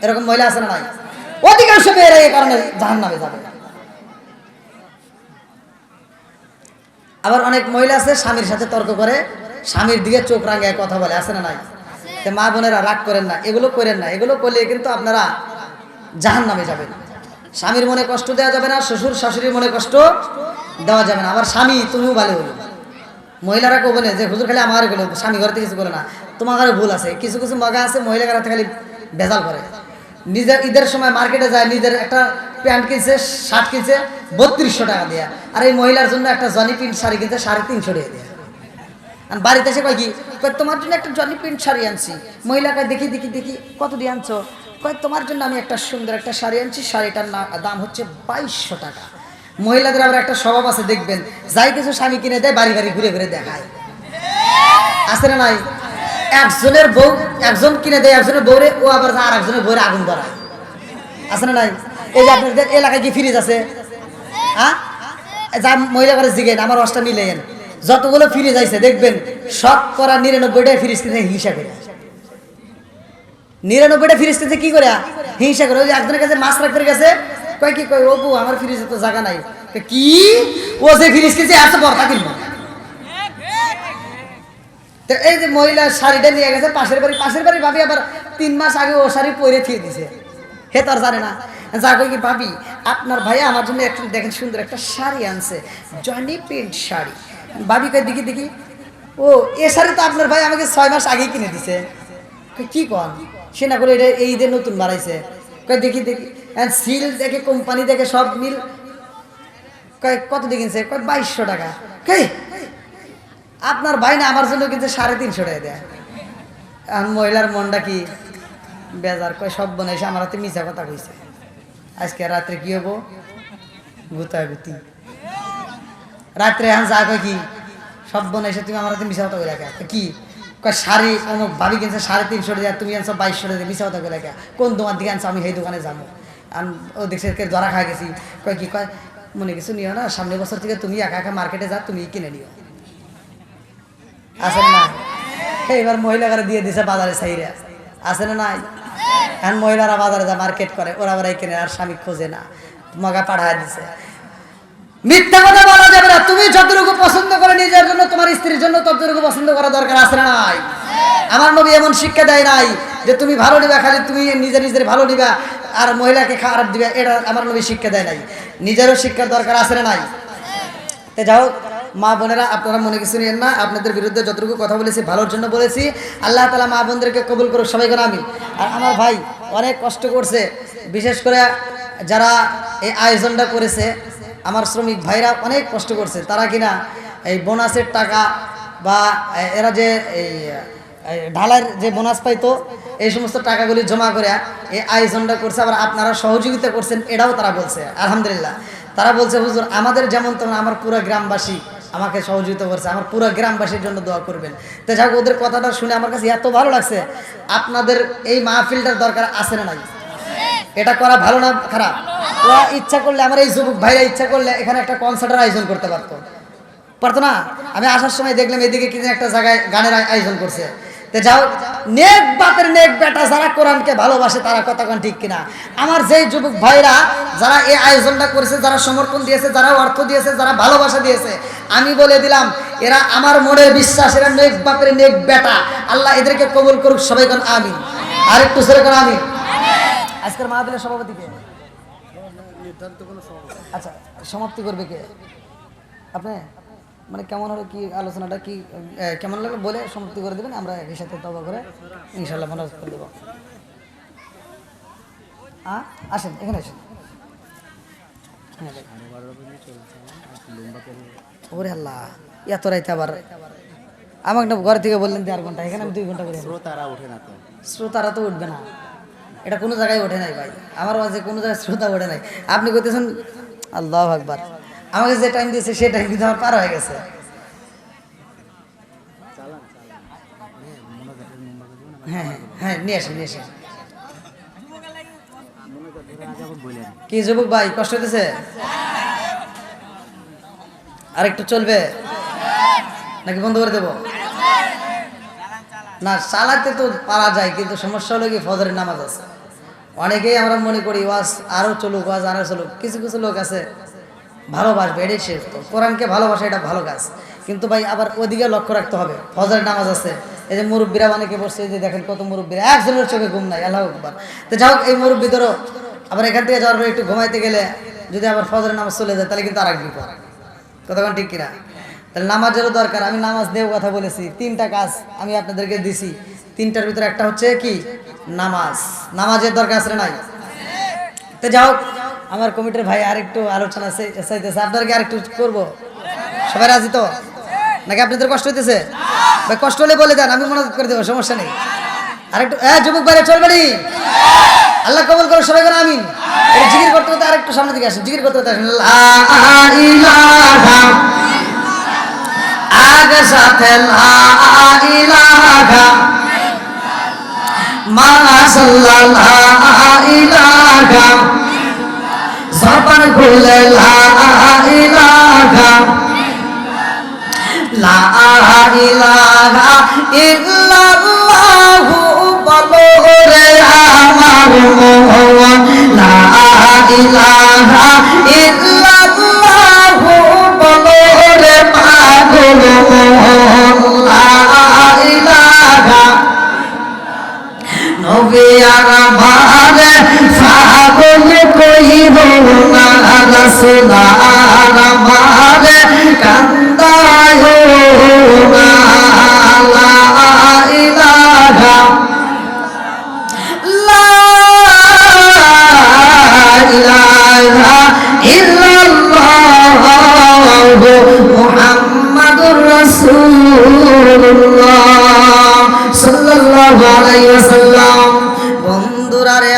[SPEAKER 1] এরকম মহিলা আছে না নাই? অধিকাংশ মেয়েরা এই কারণে জাহান্নামে যাবে। আবার অনেক মহিলা আছে স্বামীর সাথে তর্ক করে, স্বামীর দিকে চোখ রাঙায় কথা বলে, আছে না নাই? তো মা বোনেরা রাগ করেন না, এগুলো করেন না, এগুলো করলে কিন্তু আপনারা জাহান্নামে যাবেন। স্বামীর মনে কষ্ট দেওয়া যাবে না, শ্বশুর শাশুড়ির মনে কষ্ট দেওয়া যাবে না। আবার স্বামী তুমিও ভালো হলো, মহিলারা কবে না যে হুজুর খালি আমার গেলো, স্বামী ঘরে কিছু করে না, তোমার ঘরে ভুল আছে। কিছু কিছু মগা আছে মহিলা ঘরে খালি ভেজাল করে। নিজের ঈদের সময় মার্কেটে যায়, নিজের একটা প্যান্ট কিনছে, শার্ট কিনছে 3200 টাকা দেয়া, আর এই মহিলার জন্য একটা জনি প্রিন্ট শাড়ি কিনছে 350 টাকা দেয়া। আর বাড়িতে এসে কয় কি কয় তোমার জন্য একটা জনি প্রিন্ট শাড়ি আনছি। মহিলাকে দেখি দেখি দেখি কত দিয়ে আনছো? কয় তোমার জন্য আমি একটা সুন্দর একটা শাড়ি আনছি, শাড়িটার দাম হচ্ছে 2200 টাকা। মহিলাদের আবার একটা স্বভাব আছে দেখবেন, যাই কিছু স্বামী কিনে দেয় বাড়ি বাড়ি ঘুরে ঘুরে দেখায়, আছে না নাই? একজনের বউ একজন কিনে দেয় একজনের বউরে, ও আবার আর একজনের বউরে আগুন ধরায়, আছে না নাই? এই যে আপনাদের এলাকায় কি ফ্রিজ আছে? হ্যাঁ, যা মহিলা করে জিগেন আমার অষ্টা মিলেন, যতগুলো ফ্রিজ আছে দেখবেন শতকরা 99টা ফ্রিজ কিনে হিংসা করে, 99টা ফ্রিজ কিনতে কি করে হিংসা করে। ওই যে একজনের কাছে মাছ রাখতে গেছে, কয় কি কয় ও বউ আমার ফ্রিজে তো জায়গা নাই, কি ও যে ফ্রিজ কিনছে এত বড় তা কিনবো। তো এই যে মহিলা শাড়িটা নিয়ে গেছে পাশের বাড়ি ভাবি আবার 3 মাস আগে ও শাড়ি পরে থিয়ে দিছে, হে তো আর জানে না। যা কই কি ভাবি আপনার ভাই আমার জন্য একটা দেখেন সুন্দর একটা শাড়ি আনছে, জনি প্রিন্ট শাড়ি। ভাবি কয় দেখি দেখি, ও এ শাড়ি তো আপনার ভাই আমাকে 6 মাস আগেই কিনে দিছে। কি কন? সে না করে এটা এই যে নতুন বাড়াইছে। কয় দেখি দেখি, সিল দেখে কোম্পানি দেখে সব মিল, কয় কত দিয়ে কিনছে? কয় 2200 টাকা। কে আপনার ভাই না আমার জন্য কিন্তু 350 টাকা দেয়। আর মহিলার মনটা কি বেজার, কয় সব বানাইছে আমার হাতে মিছা কথা কইছে, আজকে রাত্রে কি হবো গুতাগুতি। রাত্রে এখন যা কয় কি সব বানাইছে তুমি আমার হাতে মিছা কথা কই রাখা, কি কয় শাড়ি অমুক ভাবি কিনছে 350 টাকা, তুমি আনছো 2200 টাকা, মিছা কথা কই রাখা, কোন দোকান থেকে আনছো? আমি সেই দোকানে যাবো। আর ও দেখছে ধরা খাই গেছি। কয় কি কয় মনে কিছু নিও না, সামনের বছর থেকে তুমি একা একা মার্কেটে যা, তুমি কিনে নিও, আছে না? এবার মহিলা ঘরে দিয়ে দিছে বাজারে সাইরে, আছে না নাই? এখন মহিলারা বাজারে যা মার্কেট করে, ওরা ওরাই কিনে, আর স্বামী খোঁজে না, মগা পাঠায় দিছে। মিথ্যা কথা বলা যাবে না। তুমি যতটুকু পছন্দ করে নিজের জন্য তোমার স্ত্রীর জন্য ততটুকু পছন্দ করা দরকার, আছে না নাই? আমার নবী এমন শিক্ষা দেয় নাই যে তুমি ভালো নিবা, খালি তুমি নিজের ভালো নিবা আর মহিলাকে খারাপ দিবা, এটা আমার নবী শিক্ষা দেয় নাই। নিজেরও শিক্ষার দরকার, আছে না নাই? তো যাও মা বোনেরা, আপনারা মনে কিছু নিয়েন না, আপনাদের বিরুদ্ধে যতটুকু কথা বলেছি ভালোর জন্য বলেছি। আল্লাহ তাআলা মা বোনদেরকে কবুল করুক, সবাই করে আমিন। আর আমার ভাই অনেক কষ্ট করছে, বিশেষ করে যারা এই আয়োজনটা করেছে, আমার শ্রমিক ভাইরা অনেক কষ্ট করছে। তারা কিনা এই বোনাসের টাকা বা এরা যে এই ঢালাইয়ের যে বোনাস পাইতো এই সমস্ত টাকাগুলি জমা করে এই আয়োজনটা করছে। আবার আপনারা সহযোগিতা করছেন, এটাও তারা বলছে আলহামদুলিল্লাহ। তারা বলছে হুজুর আমাদের যেমন তেমন আমার পুরো গ্রামবাসী আমাকে সহযোগিতা করছে, আমার পুরো গ্রামবাসীর জন্য দোয়া করবেন। তো যাক, ওদের কথাটা শুনে আমার কাছে এত ভালো লাগছে। আপনাদের এই মাহফিলটার দরকার আছে না নাই? এটা করা ভালো না খারাপ? ওরা ইচ্ছা করলে, আমার এই যুবক ভাইরা ইচ্ছা করলে এখানে একটা কনসার্টের আয়োজন করতে পারতো না? আমি আসার সময় দেখলাম এদিকে কিন্তু একটা জায়গায় গানের আয়োজন করছে। তো যাও, নেক বাপের নেক বেটা যারা কোরআনকে ভালোবাসে তারা কতক্ষণ ঠিক কিনা। আমার যেই যুবক ভাইরা যারা এই আয়োজনটা করেছে, যারা সমর্থন দিয়েছে, যারা অর্থ দিয়েছে, যারা ভালোবাসা দিয়েছে, আমি বলে দিলাম এরা আমার মনের বিশ্বাস, এরা নেক বাপের নেক বেটা। আল্লাহ এদেরকে কবুল করুক, সবাই কোন আমিন। আর একটু সেরে কোন আমিন। আজকের মাহফিলের সভাপতি কে? আচ্ছা, সমাপ্তি করবে কে? আপনি মানে কেমন হলো কি আলোচনাটা কি কেমন লাগলো বলে সমাপ্তি করে দেবেন, আমরা একই সাথে তওবা করে ইনশাআল্লাহ মনোজ করে দেব। আসেন এখানে আসেন। ওরে আল্লাহ, এত রাইতে আবার আমাকে ঘর থেকে বললেন 1.5 ঘন্টা, এখানে আমি 2 ঘন্টা করে। শ্রোতারা তো উঠবে না, এটা কোনো জায়গায় ওঠে নাই ভাই, আমার মাঝে কোনো জায়গায় শ্রোতা ওঠে নাই। আপনি কইতেছেন আল্লাহু আকবার, আমাকে যে টাইম দিয়েছে সে টাইম কিন্তু আমার পার হয়ে গেছে। হ্যাঁ হ্যাঁ, নিয়ে আসেন নিয়ে আসেন। কি যুবক ভাই কষ্ট হইতেছে? আরেকটু চলবে নাকি বন্ধ করে দেব? না, চালাতে তো পারা যায়, কিন্তু সমস্যা হলো কি ফজরের নামাজ আছে। অনেকেই আমরা মনে করি ওয়াজ আরো চলুক, ওয়াজ আরো চলুক। কিছু কিছু লোক আছে ভালোবাসবে, এটাই শেষ। তো কোরআনকে ভালোবাসা এটা ভালো কাজ, কিন্তু ভাই আবার ওদিকে লক্ষ্য রাখতে হবে। ফজরের নামাজ আছে, এই যে মুরব্বীরা অনেকে বসছে, যে দেখেন কত মুরব্বীরা, একজনের চোখে ঘুম নাই। আল্লাহু আকবার। তো যাও, এই মুরব্বী ধরো আবার এখান থেকে যাওয়ার পরে একটু ঘুমাইতে গেলে যদি আবার ফজরের নামাজ চলে যায়, তাহলে কিন্তু আর এক বিপদ। কতক্ষণ ঠিক কিনা? তাহলে নামাজেরও দরকার। আমি নামাজ দেব কথা বলেছি, 3টা কাজ আমি আপনাদেরকে দিছি, 3টার ভিতরে একটা হচ্ছে কি নামাজ। নামাজের দরকার আছে নাই? তো যাও, আমার কমিটির ভাই আরেকটু আলোচনা চাইতেছে, আপনাদেরকে আরেকটু করবো। সবাই রাজি তো নাকি? আপনাদের কষ্ট হইতেছে? ভাই কষ্ট হলে বলে দেন, আমি মনোযোগ করে দেবো, সমস্যা নেই। আরেকটু যুবক বাইরে চলবে নি? আল্লাহ কবুল করো, সবাই করে আমিন। এটা জিকির করতে করতে আরেকটু সামনে দিকে আসেন, জিকির করতে করতে আসেন। লা ইলাহা, আগে সাথে লা ইলাহা, মাশাআল্লাহ লা ইলাহা, জবান খুলে লা ইলাহা, লা ইলাহা ইল্লাল্লাহু বলো রে আমার মন, লা ইলাহা ইল্লাল্লাহু বলো রে পাগল মন, লা ইলাহা। নবী আমার পাগল কইব না, রাসূল আমার কান্দায় না, লা ইলাহা, লা ইলাহা ইল্লাল্লাহু মুহাম্মাদুর রাসূলুল্লাহ সাল্লাল্লাহু আলাইহি ওয়াসাল্লাম। বন্ধুরা রে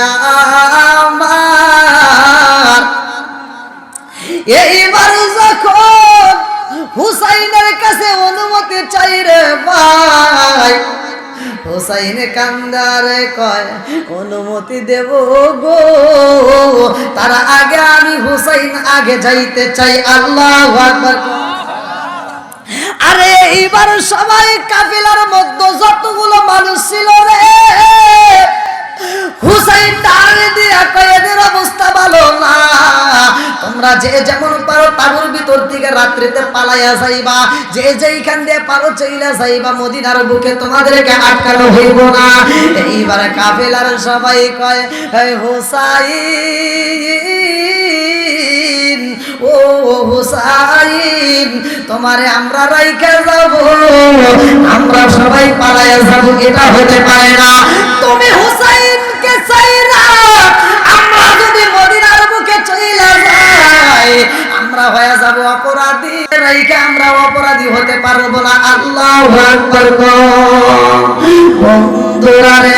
[SPEAKER 1] আমার, এইবার যখন হুসাইনের কাছে অনুমতি চাই রে ভাই, হুসাইন কান্দারে কয় অনুমতি দেব গো, তার আগে আমি হুসাইন আগে যাইতে চাই। আল্লাহু আকবার। আরে এইবার সবাই কাফিলার মধ্যে যতগুলো মানুষ ছিল রে, হুসাইন ডাক দিয়া কয় এদের অবস্থা ভালো না, তোমরা যে যেমন পারো তাবুর ভিতর থেকে রাত্রিতে পালাইয়া যাইবা, যে যেইখান দিয়ে পারো চইলা যাইবা, মদিনার বুকে তোমাদেরকে আটকানো হইব না। এইবার কাফেলার সবাই কয় হুসাইন, ও হুসাইন, তোমারে আমরা রাইখা যাব, আমরা সবাই পালাইয়া যাব, এটা হতে পারে না। তুমি হুসাইনকে চাইরা আমরা যদি মদিনার বুকে চইলা যাই, আমরা হয়ে যাব অপরাধী, রাইখা আমরা অপরাধী হতে পারবো না। আল্লাহু আকবার। বন্ধুরা রে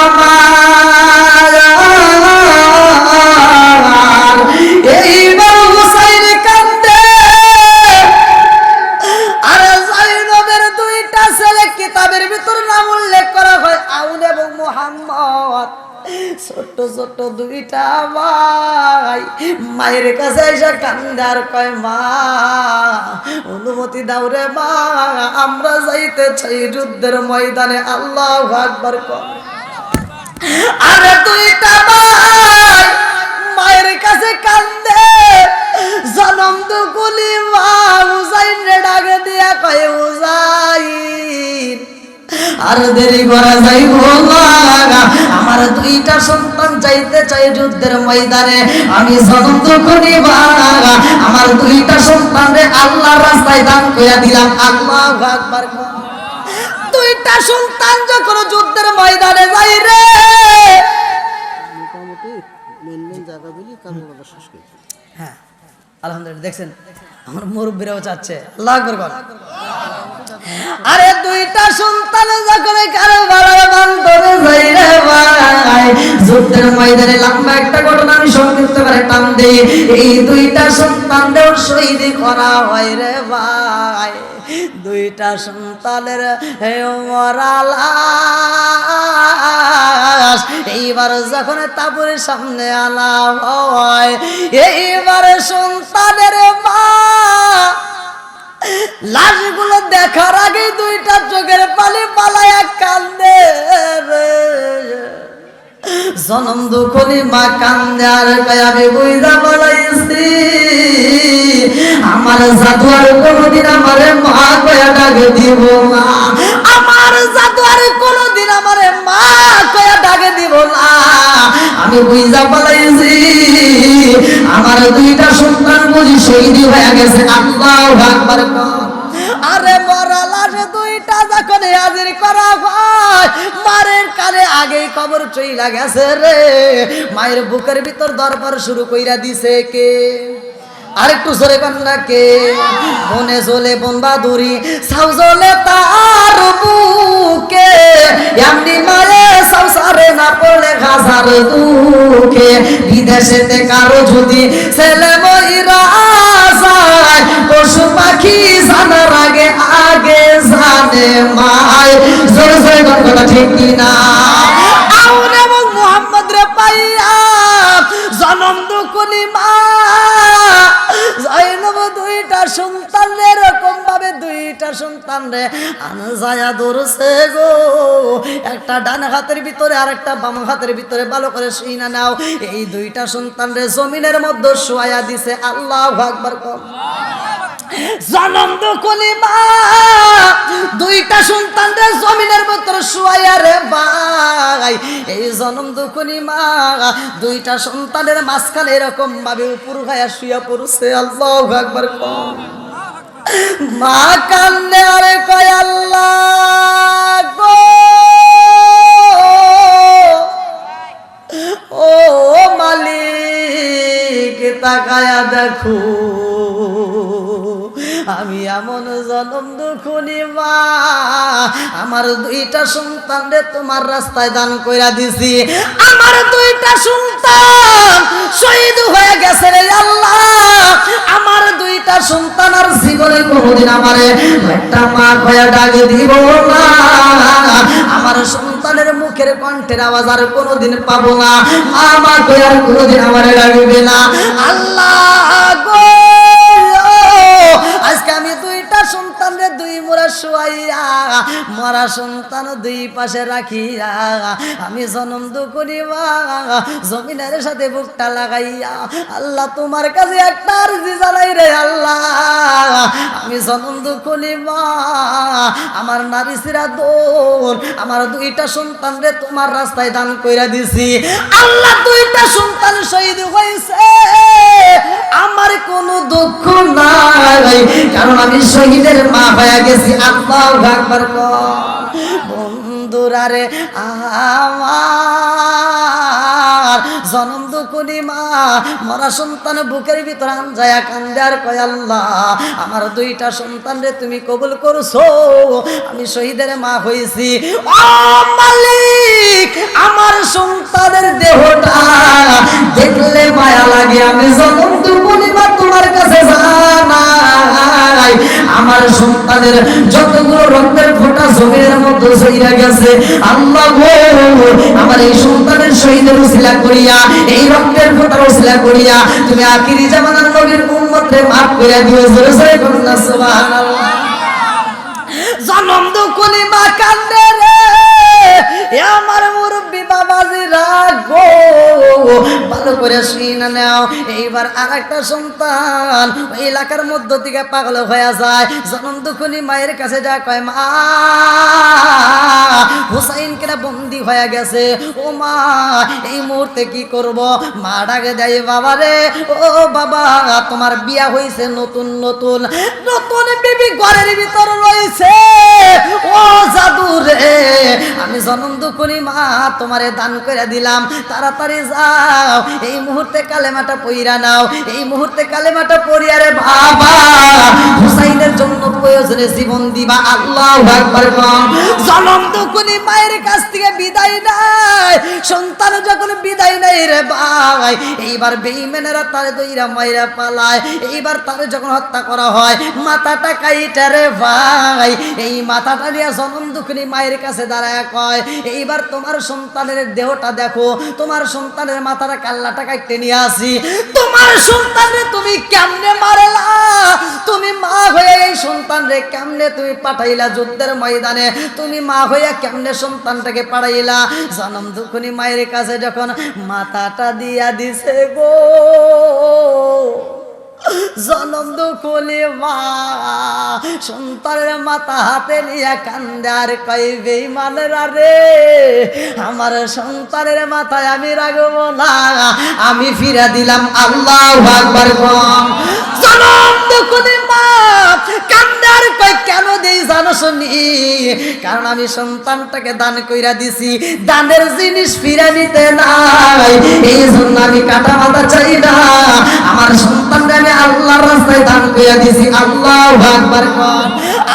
[SPEAKER 1] আমার, এইবার হুসাইন কান্দে। আর যায়েনবের 2টা ছেলে কিতাবের ভিতর নাম উল্লেখ করা হয়, আউন এবং মুহাম্মদ। ছোট্ট ছোট্ট দুইটা ভাই মায়ের কাছে এসে কান্দে আর কয় মা অনুমতি দাও রে মা, আমরা যাইতে চাই যুদ্ধের ময়দানে। আল্লাহু আকবার কর। আরে দুইটা ভাই মায়ের কাছে কান্দে, জনম দুকুলি মা উজাইন রে ডাকে দিয়া কয় উজাইন আর দেরি করা যাইব না, আমার দুইটা সন্তান যাইতে চাই যুদ্ধের ময়দানে। আমি জনম দুকুলি মা আমার দুইটা সন্তানরে আল্লাহর রাস্তায় দান কইরা দিলাম। আল্লাহু আকবার। দুইটা সন্তান যখন যুদ্ধের ময়দানে যাই রে,
[SPEAKER 2] মোটামুটি মেন মেন জায়গাগুলি কামড়া শেষ করেছে।
[SPEAKER 1] হ্যাঁ আলহামদুলিল্লাহ, দেখছেন আমার মুরব্বীরাও চাচ্ছে। আল্লাহু আকবার বল। আরে দুইটা সন্তান যখন কারবালার বান্দরে যাই রে ভাই, যুদ্ধের ময়দানে লম্বা একটা ঘটনা আমি সংক্ষিপ্ত করে টান দেই। এই দুইটা সন্তানদের শহীদ করা হয় রে ভাই। দুইটা সন্তানের মরালাস এইবার যখন তাবুরের সামনে আনা হয়, এইবার সন্তানের মা লাশগুলো দেখার আগে দুইটা চোখের পানি পালায়া কান্দে রে। জনম দুখনি মা কান্দে আর কয় আমি বুইরা বলাইছি আমার জাদু আর কোনদিন আমারে মা কয়া ডাকে দিব না, আমার জাদু আর কোনদিন আমারে মা কয়া ডাকে দিব না। আমি বুইরা বলাইছি আমার দুইটা সন্তান বুঝি শহীদ হয়ে গেছে। আল্লাহু আকবার। আরে মরা লাশ দুইটা যখন হাজির করা হয়, মায়ের কানে আগেই কবর চইলা গেছে রে। মায়ের বুকের ভিতর দরবার শুরু কইরা দিছে কে? আরেকটু জোরে কন্যা কে? বনে চলে বন বাদুরি সাউ জলে তার বুকে, এমনি মায়ে সাউ সারে না পড়লে ঘাসার দুঃখে। বিদেশেতে কারো যদি ছেলে মইরা যায়, পশু পাখি জানার আগে আগে জানে মায়। জোরে জোরে কথা ঠিক কিনা? আউন এবং মুহাম্মদ রে পাইয়া জনম দুকুনি মা জয়নব দুইটা সন্তান রে এরকম ভাবে দুইটা সন্তান রে আনজায়া ধরছে গো। একটা ডান হাতের ভিতরে আর একটা বাম হাতের ভিতরে ভালো করে শুইনা নাও। এই দুইটা সন্তান রে জমিনের মধ্যে শুয়ায়া দিছে। আল্লাহু আকবার। জনম দুকুনি মা দুইটা সন্তান রে জমিনের ভিতরে শুয়ায়া রে ভাই। এই জনম দুকুনি মা দুইটা সন্তানের মাঝখানে এরকম ভাবে উপর গায়া শুয়া পড়ছে। আল্লাহু আকবার। মা কান্দে আরে কয় আল্লাহ গো, ও মালিক তাকায়া দেখো আমি এমন জনম দুখুনি মা আমার দুইটা সন্তান রে তোমার রাস্তায় দান কইরা দিছি। আমার দুইটা সন্তান শহীদ হয়ে গেছে রে আল্লাহ। আমার দুইটা সন্তান আর জীবনে কোনোদিন আমারে একটা মা কয়া ডাকে দিব না। আমার সন্তানের মুখের কণ্ঠের আওয়াজ আর কোনোদিন পাবো না। মা কয়া আর কোনোদিন আমারে ডাকবে না। আল্লাহ গো, আজকে আমি দুইটা সন্তান রে দুই মোরা শুয়াইয়া মরা সন্তান দুই পাশে রাখিয়া আমি জনম দুকুনি মা জমিনের সাথে বুকটা লাগাইয়া আল্লাহ তোমার কাছে একটা আরজি জানাই রে আল্লাহ। আমি জনম দুকুনি মা আমার নারী সিরা দোল আমার দুইটা সন্তান রে তোমার রাস্তায় দান কইরা দিছি। আল্লাহ দুইটা সন্তান শহীদ হয়েছে, আমার কোনো দুঃখ নাই, কারণ আমি শহীদের মা হয়ে গেছি। আল্লাহু আকবার। বন্ধুরা রে আমার জনম দুকুনি মা মরা সন্তান বুকের ভিতর আনজায়া কান্দে আর কয় আল্লাহ আমার দুইটা সন্তান রে তুমি কবুল করছো, আমি শহীদের মা হয়েছি। ও মালিক, আমার সন্তানের দেহটা দেখলে মায়া লাগে। আমি জনম দুকুনি মা তোমার কাছে জানাই আমার সন্তানের যতগুলো রক্তের ফোঁটা জমির মধ্যে ঝইরা গেছে, আল্লাহ গো আমার এই সন্তানের শহীদের উসিলা করিয়া, এই রক্তের ফোঁটার উসিলা করিয়া তুমি আখিরি জামানার নবীর উম্মতরে মাফ করে দিও। জোরে জোরে বলুন না সুবহানাল্লাহ। জনম দুঃখনি মা কান্দে রে, এ আমার মুরব্বী বাবাজিরা গো, ভালো করে শুনে নাও। এইবার আর একটা সন্তান ওই এলাকার মধ্য থেকে পাগল হয়ে যায়। জনম দুঃখনি মায়ের কাছে যা কয়, মা হুসাইন কেনা বন্দি হয়ে গেছে, ও মা এই মুহূর্তে কি করব? মা ডাকে দেয়, বাবা রে, ও বাবা তোমার বিয়া হয়েছে নতুন নতুন, নতুন বিবি ঘরের ভিতর রয়েছে, ও জাদু রে, আমি জনম দুঃখনি মা তোমারে দান করে দিলাম, তাড়াতাড়ি যাও এই মুহূর্তে কালেমাটা পইরা নাও, এই মুহূর্তে কালেমাটা পড়িয়া রে বাবা হুসাইনের জন্য প্রয়োজনে জীবন দিবা। আল্লাহু আকবার। জনম দুঃখনি মায়ের কাছ থেকে বিদায় নাই, সন্তান যখন বিদায় নেই রে ভাই, এইবার বেঈমানেরা তারে দইরা মাইরা পালায়। এইবার তারে যখন হত্যা করা হয়, মাথাটা কাইটা রে ভাই, এই মাথাটা নিয়ে জনম দুঃখনি মায়ের কাছে দাঁড়ায় কয়, এইবার তোমার সন্তানের দেহটা দেখো, তোমার সন্তানের মাথাটা কাল্লাটা কাটতে নিয়ে আসি, তোমার সন্তানরে তুমি কেমনে মারলা, তুমি মা হয়ে এই সন্তানরে কেমনে তুমি পাঠাইলা যুদ্ধের ময়দানে, তুমি মা হইয়া কেমনে সন্তানটাকে পাঠাইলা? জনম দুঃখনি মায়ের কাছে যখন মাথাটা দিয়া দিছে গো, জনম দুঃখনি মা সন্তানের মাথা হাতে নিয়ে কান্দে আর কই, বেঈমানেরা রে, আমার সন্তানের মাথায় আমি রাখবো না, আমি ফিরা দিলাম। আল্লাহু আকবার। জনম দুঃখনি মা কান্দে আর কই, কেন দেই জানো শুনি? কারণ আমি সন্তানটাকে দান কইরা দিছি, দানের জিনিস ফিরা নিতে নাই, এই জন্য আমি কাটা মাথা চাই না, আমার সন্তানকে আমি আল্লাহর রাস্তায় দান কইরা দিছি। আল্লাহু আকবার।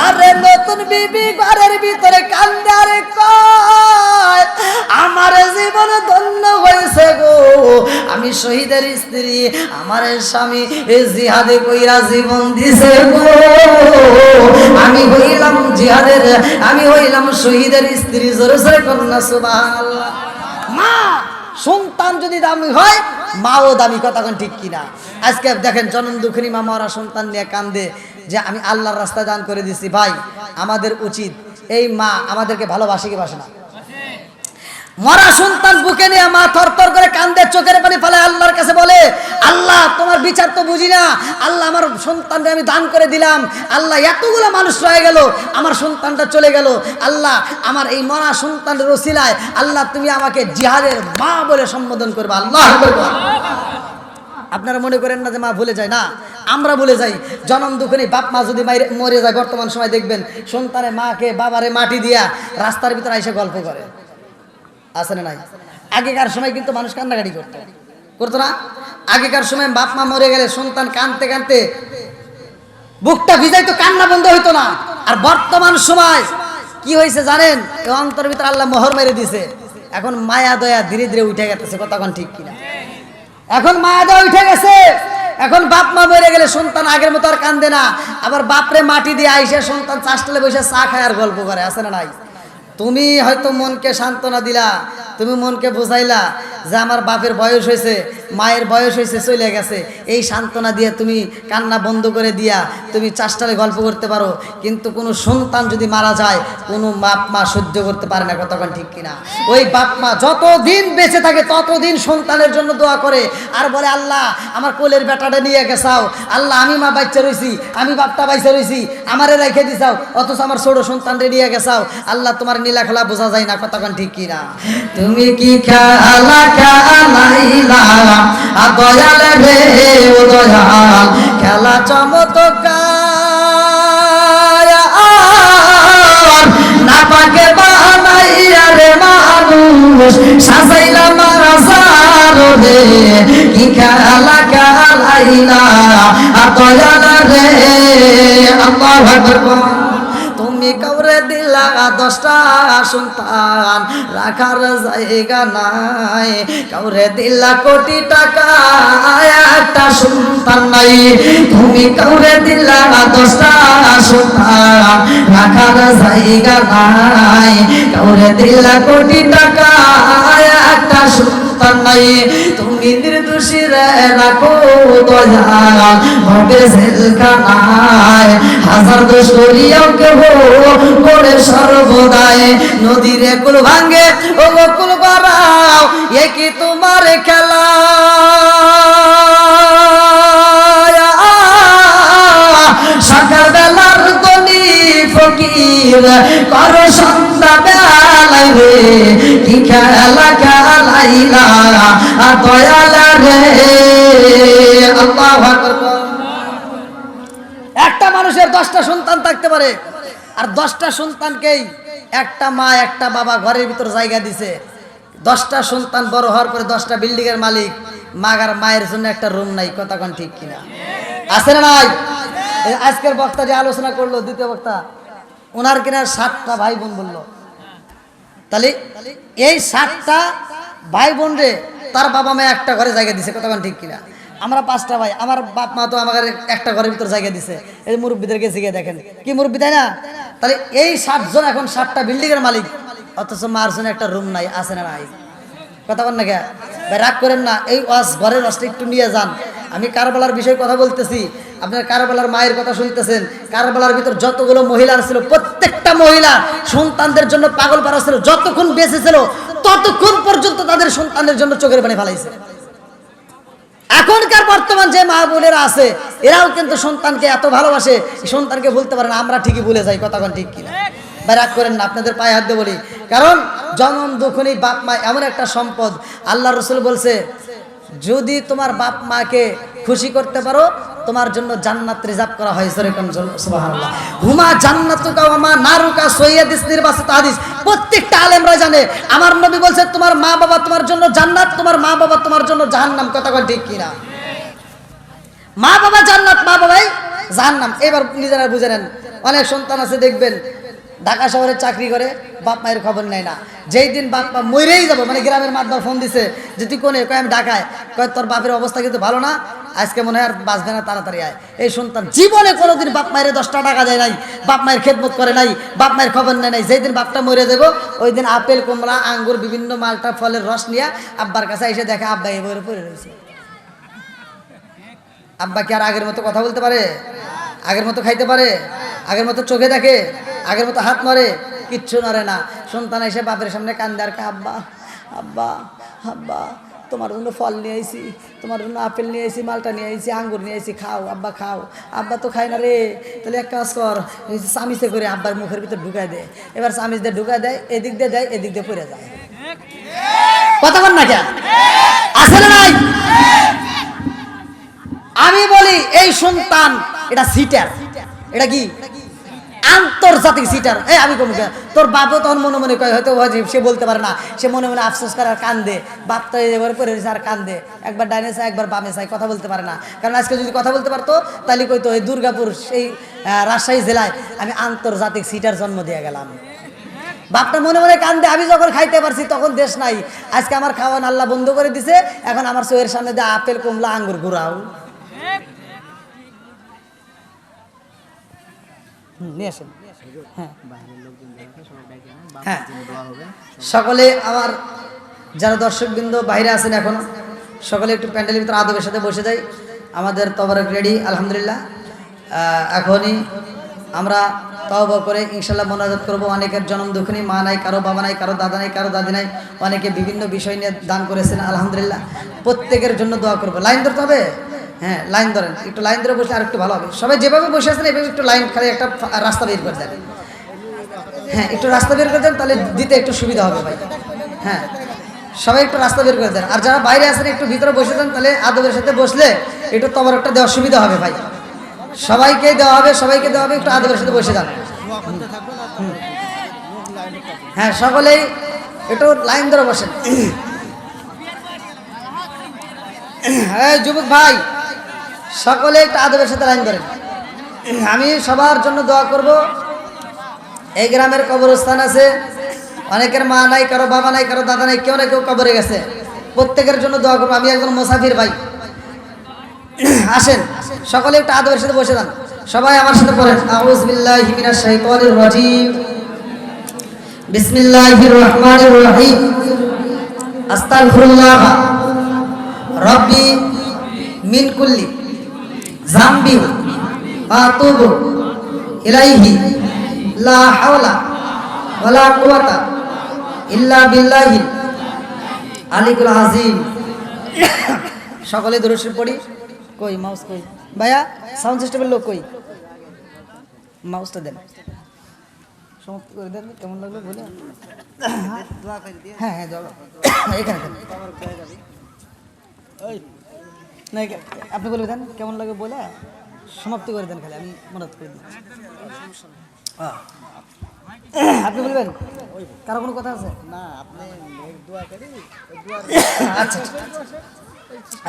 [SPEAKER 1] আরে নতুন বিবি ঘরের ভিতরে কান্দে আরে কয়, আমার জীবন ধন্য হয়েছে গো, আমি শহীদের স্ত্রী, আমার স্বামী জিহাদে কইরা জীবন দিছে গো, আমি হইলাম জিহাদের, আমি হইলাম শহীদের স্ত্রী। জোরে জোরে করুন না সুবহানাল্লাহ। মা সন্তান যদি দামি হয়, মাও দামি, কথা কোন ঠিক কিনা? আজকে দেখেন জনম দুঃখিনী মা মরা সন্তান নিয়ে কান্দে যে আমি আল্লাহর রাস্তায় দান করে দিছি। ভাই আমাদের উচিত, এই মা আমাদেরকে ভালোবাসে কি বাসে না? মরা সন্তান বুকে নিয়ে মা থরথর করে কান্দে, চোখের পানি ফেলে আল্লাহর কাছে বলে, আল্লাহ তোমার বিচার তো বুঝি না, আল্লাহ আমার সন্তানকে আমি দান করে দিলাম, আল্লাহ এতগুলো মানুষ রয়ে গেল, আমার সন্তানটা চলে গেল, আল্লাহ আমার এই মরা সন্তানের ওসিলায় আল্লাহ তুমি আমাকে জিহাদের মা বলে সম্বোধন করবে। আল্লাহ আপনারা মনে করেন না যে মা ভুলে যায়, না আমরা ভুলে যাই। জনম দুঃখনি বাপ মা যদি মরে যায়, বর্তমান সময় দেখবেন সন্তানের মাকে বাবারে মাটি দিয়া রাস্তার ভিতরে এসে গল্প করে, আছে না নাই? আগেকার সময় কিন্তু মানুষ কান্নাকাটি করতো না? আগেকার সময় বাপ মা মরে গেলে সন্তান কাঁদতে কাঁদতে বুকটা ভিজাইতো, কান্না বন্ধ হইতো না। আর বর্তমান সময় কি হয়েছে জানেন? এই অন্তর ভিতরে আল্লাহ মোহর মেরে দিছে, এখন মায়া দয়া ধীরে ধীরে উঠে গেছে, কতক্ষণ ঠিক কিনা? এখন মায়া দয়া উঠে গেছে, এখন বাপ মা মরে গেলে সন্তান আগের মতো আর কান্দে না, আবার বাপরে মাটি দিয়ে আইসে সন্তান চাষটালে বসে চা খায় আর গল্প করে, আছে না নাই? তুমি হয়তো মনকে সান্ত্বনা দিলা, তুমি মনকে বুঝাইলা যে আমার বাপের বয়স হয়েছে, মায়ের বয়স হয়েছে, চলে গেছে, এই সান্ত্বনা দিয়ে তুমি কান্না বন্ধ করে দিয়া তুমি চাষটালে গল্প করতে পারো। কিন্তু কোনো সন্তান যদি মারা যায়, কোনো বাপ মা সহ্য করতে পারে না, কতক্ষণ ঠিক কিনা? ওই বাপ মা যতদিন বেঁচে থাকে ততদিন সন্তানের জন্য দোয়া করে আর বলে, আল্লাহ আমার কোলের বেটাটা নিয়ে গেছাও, আল্লাহ আমি মা বাচ্চা রয়েছি, আমি বাপটা বাইচা রয়েছি, আমারে রেখে দিছাও, অথচ আমার ছোট সন্তানরে নিয়ে গেছাও, আল্লাহ তোমার নীলা খেলা বোঝা যায় না, কতক্ষণ ঠিক কিনা? তুমি কি খেলা খেলাইলা দয়াল রে, ও দয়াল খেলা চমৎকার, না পাকে বানাইয়া রে মানুষ সাজাইলা মাজার রে, কি খেলা খেলাইলা দয়াল রে। আল্লাহু আকবার। তুমি কাউরে দিলা 10টা সন্তান, রাখার জায়গা নাই, কাউরে দিলা কোটি টাকা, একটা সন্তান নাই। তুমি কাউরে দিলা 10টা সন্তান, রাখার জায়গা নাই, কাউরে দিলা কোটি টাকা, একটা সন্তান নাই, তুমি নির্দোষী রে রাখো দয়াল হবে জেলখানায়, হাজার দোষ করিয়াও কেহ করে সর্বদাই, নদীর কুল ভাঙ্গে ও কুল বাড়াও, এ কি তোমার খেলা? সকাল বেলার দনি ফকির কর সন্ধ্যা বেলায় রে, কি খেলা খেলাইলা দয়াল রে। আল্লাহু আকবার। একটা মানুষের 10টা সন্তান থাকতে পারে, আর 10টা সন্তানকেই একটা মা একটা বাবা ঘরের ভিতর জায়গা দিছে। 10টা সন্তান বড় হওয়ার পরে 10টা বিল্ডিং এর মালিক, মাগার মায়ের জন্য একটা রুম নাই। কথা কোন ঠিক কিনা? আছে না নাই? আজকের বক্তা যে আলোচনা করলো, দ্বিতীয় বক্তা, ওনার কিনা 7টা ভাই বোন বললো। তাহলে এই 7টা ভাই বোন রে তার বাবা মা একটা ঘরে জায়গা দিছে। কথা কোন ঠিক কিনা? আমরা 5টা ভাই, আমার বাপ মা তো আমাকে একটা ঘরের ভিতর জায়গা দিছে। এই মুরব্বীদেরকে জিগে দেখেন, কি মুরব্বী তাই না? তাহলে এই 7 জন এখন 7টা বিল্ডিং এর মালিক, অথচ মার জন্য একটা রুম নাই। আছে না নাই? কথা বল না কে ভাই? রাগ করেন না, এই ওয়াজ ঘরের ওয়াজটা একটু নিয়ে যান। আমি কারবালার বিষয়ে কথা বলতেছি, আপনার কারবালার মায়ের কথা শুনতেছেন। কারবালার ভিতর যতগুলো মহিলা ছিল, প্রত্যেকটা মহিলা সন্তানদের জন্য পাগল পারা ছিল। যতক্ষণ বেঁচে ছিল ততক্ষণ পর্যন্ত তাদের সন্তানের জন্য চোখের পানি ফেলাইছে। এখনকার বর্তমান যে মা বোনেরা আছে, এরাও কিন্তু সন্তানকে এত ভালোবাসে, সন্তানকে ভুলতে পারে না। আমরা ঠিকই ভুলে যাই। কথা কোন ঠিক কিনা? ভাই রাগ করেন না, আপনাদের পায়ে হাত দিয়ে বলি, কারণ জনম দুঃখনী বাপ মা এমন একটা সম্পদ। আল্লাহ রসুল বলছে, যদি তোমার বাপ মাকে খুশি করতে পারো, তোমার জন্য জান্নাত রিজার্ভ করা হয়েছে। সুবহানাল্লাহ। হুমা জান্নাতুকা ওয়া মা নারুকা, সহিহ হাদিস, নির্বাচিত হাদিস। প্রত্যেকটা আলেমরা জানে, আমার নবী বলছে তোমার মা বাবা তোমার জন্য জান্নাত, তোমার মা বাবা তোমার জন্য জাহান্নাম। কথা বল ঠিক কিনা? মা বাবা জান্নাত, মা বাবাই জাহান্নাম। এবার নিজেরা বুঝে নেন। অনেক সন্তান আছে দেখবেন ঢাকা শহরে চাকরি করে, বাপ মায়ের খবর নেয় না। যেই দিন বাপ মা মরেই যাবো, মানে গ্রামের মাধ্যমে ফোন দিছে যে তুই কোনে, কয় আমি ঢাকায়, কয় তোর বাপের অবস্থা কিন্তু ভালো না, আজকে মনে হয় আর বাঁচবে না, তাড়াতাড়ি আয়। এই সন্তান জীবনে কোনোদিন বাপ মায়ের 10টা টাকা দেয় নাই, বাপ মায়ের খেদমত করে নাই, বাপ মায়ের খবর নেয় নাই। যেই দিন বাপটা মরে যাবো, ওই দিন আপেল, কমলা, আঙ্গুর, বিভিন্ন মালটা ফলের রস নিয়ে আব্বার কাছে এসে দেখে আব্বা এবারে পড়ে রয়েছে। আব্বা কি আর আগের মতো কথা বলতে পারে? আগের মতো খাইতে পারে? আগের মতো চোখে দেখে? আগের মতো হাত মারে? কিচ্ছু নড়ে না। সন্তান এসে বাপের সামনে কান্দে আর আব্বা আব্বা আব্বা তোমার জন্য ফল নিয়ে আইছি, তোমার জন্য আপেল নিয়ে আইছি, মালটা নিয়ে আইছি, আঙ্গুর নিয়ে আইছি, খাও আব্বা খাও। আব্বা তো খায় না রে। তাহলে এক কাজ কর, চামিচে করে আব্বার মুখের ভিতর ঢুকায় দেয়। এবার চামিচ দিয়ে ঢুকায় দেয়, এদিক দিয়ে দেয়, এদিক দিয়ে পড়ে যায়। কথা বল না কেন? আছে না নাই? আমি বলি এই সন্তান এটা সিটার। এটা কি? আন্তর্জাতিক সিটার। আমি কম, তোর বাপও তখন মনে মনে কয়, হয়তো সে বলতে পারে না, সে মনে মনে আফসোস করে আর কান্দে। বাপ তো এবার পরে আর কান্দে, একবার ডাইনে চায় একবার বামে চায়, কথা বলতে পারে না। কারণ আজকে যদি কথা বলতে পারতো তাহলে কইতো এই দুর্গাপুর সেই রাজশাহী জেলায় আমি আন্তর্জাতিক সিটার জন্ম দিয়ে গেলাম। বাপটা মনে মনে কান্দে, আমি যখন খাইতে পারছি তখন দেশ নাই। আজকে আমার খাওয়ান আল্লাহ বন্ধ করে দিছে, এখন আমার চোখের সামনে দিয়ে আপেল, কমলা, আঙ্গুর ঘুরাও। নিয়ে আসেন। হ্যাঁ, সকলে আমার যারা দর্শকবৃন্দ বাইরে আছেন এখন, সকলে একটু প্যান্ডেলের ভিতরে আদবের সাথে বসে যাই। আমাদের তবারক রেডি আলহামদুলিল্লাহ। এখনই আমরা তওবা করে ইনশাল্লাহ মোনাজাত করবো। অনেকের জন্ম দুঃখিনী মা নাই, কারো বাবা নাই, কারো দাদা নাই, কারো দাদি নাই। অনেকে বিভিন্ন বিষয় নিয়ে দান করেছেন আলহামদুলিল্লাহ। প্রত্যেকের জন্য দোয়া করবো। লাইন ধরতে হবে। হ্যাঁ, লাইন ধরেন, একটু লাইন ধরে বসলে আর একটু ভালো হবে। সবাই যেভাবে বসে আছেন এভাবে একটু লাইন, খালি একটা রাস্তা বের করে দেন। হ্যাঁ, একটু রাস্তা বের করে দেন, তাহলে দিতে একটু সুবিধা হবে ভাই। হ্যাঁ, সবাই একটু রাস্তা বের করে দেন। আর যারা বাইরে আছেন একটু ভিতরে বসে দেন, তাহলে আদবের সাথে বসলে একটু তবরকটা দেওয়ার সুবিধা হবে ভাই। সবাইকে দেওয়া হবে, সবাইকে দেওয়া হবে, একটু আদবের সাথে বসে যান। হ্যাঁ, সকলেই একটু লাইন ধরে বসেন। হ্যাঁ যুবক ভাই, সকলে একটু আদবের সাথে লাইন ধরেন। আমি সবার জন্য দোয়া করব। এই গ্রামের কবরস্থান আছে, অনেকের মা নাই, কারো বাবা নাই, কারো দাদা নাই, কেউ না কেউ কবরে গেছে। প্রত্যেকের জন্য দোয়া করবো। আমি একজন মুসাফির ভাই। আসেন, সকলে একটু আদবের সাথে বসে যান। সবাই আমার সাথে পড়েন, আউযু বিল্লাহি মিনাশ শাইতানির রাজীম, বিসমিল্লাহির রহমানির রহিম। আস্তাগফিরুল্লাহ রব্বি মিন কুল্লি যামবি ওয়া আতুবু ইলাইহি লা হাওলা ওয়ালা কুওয়াতা ইল্লা বিল্লাহিল আলিকুল আযীম। সকলে দরুদ শরীফ পড়ি। কই মাউস কই ভাইয়া, সাউন্ড সিস্টেমের লোক কই, মাউসটা দেন, সমাপ্ত করে দেন। কেমন লাগলো বলে? হ্যাঁ হ্যাঁ যাও এখানে দেন। না আপনি বলে দেন কেমন লাগে বলে সমাপ্ত করে দেন, খালি আমি মনে করে দিচ্ছি। আপনি বলবেন কারো কোনো কথা আছে?
[SPEAKER 2] না আপনি দোয়া করি,
[SPEAKER 1] আচ্ছা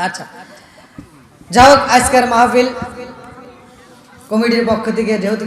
[SPEAKER 1] আচ্ছা, যাই হোক আজকের মাহফিল কমিটির পক্ষ থেকে যেহেতু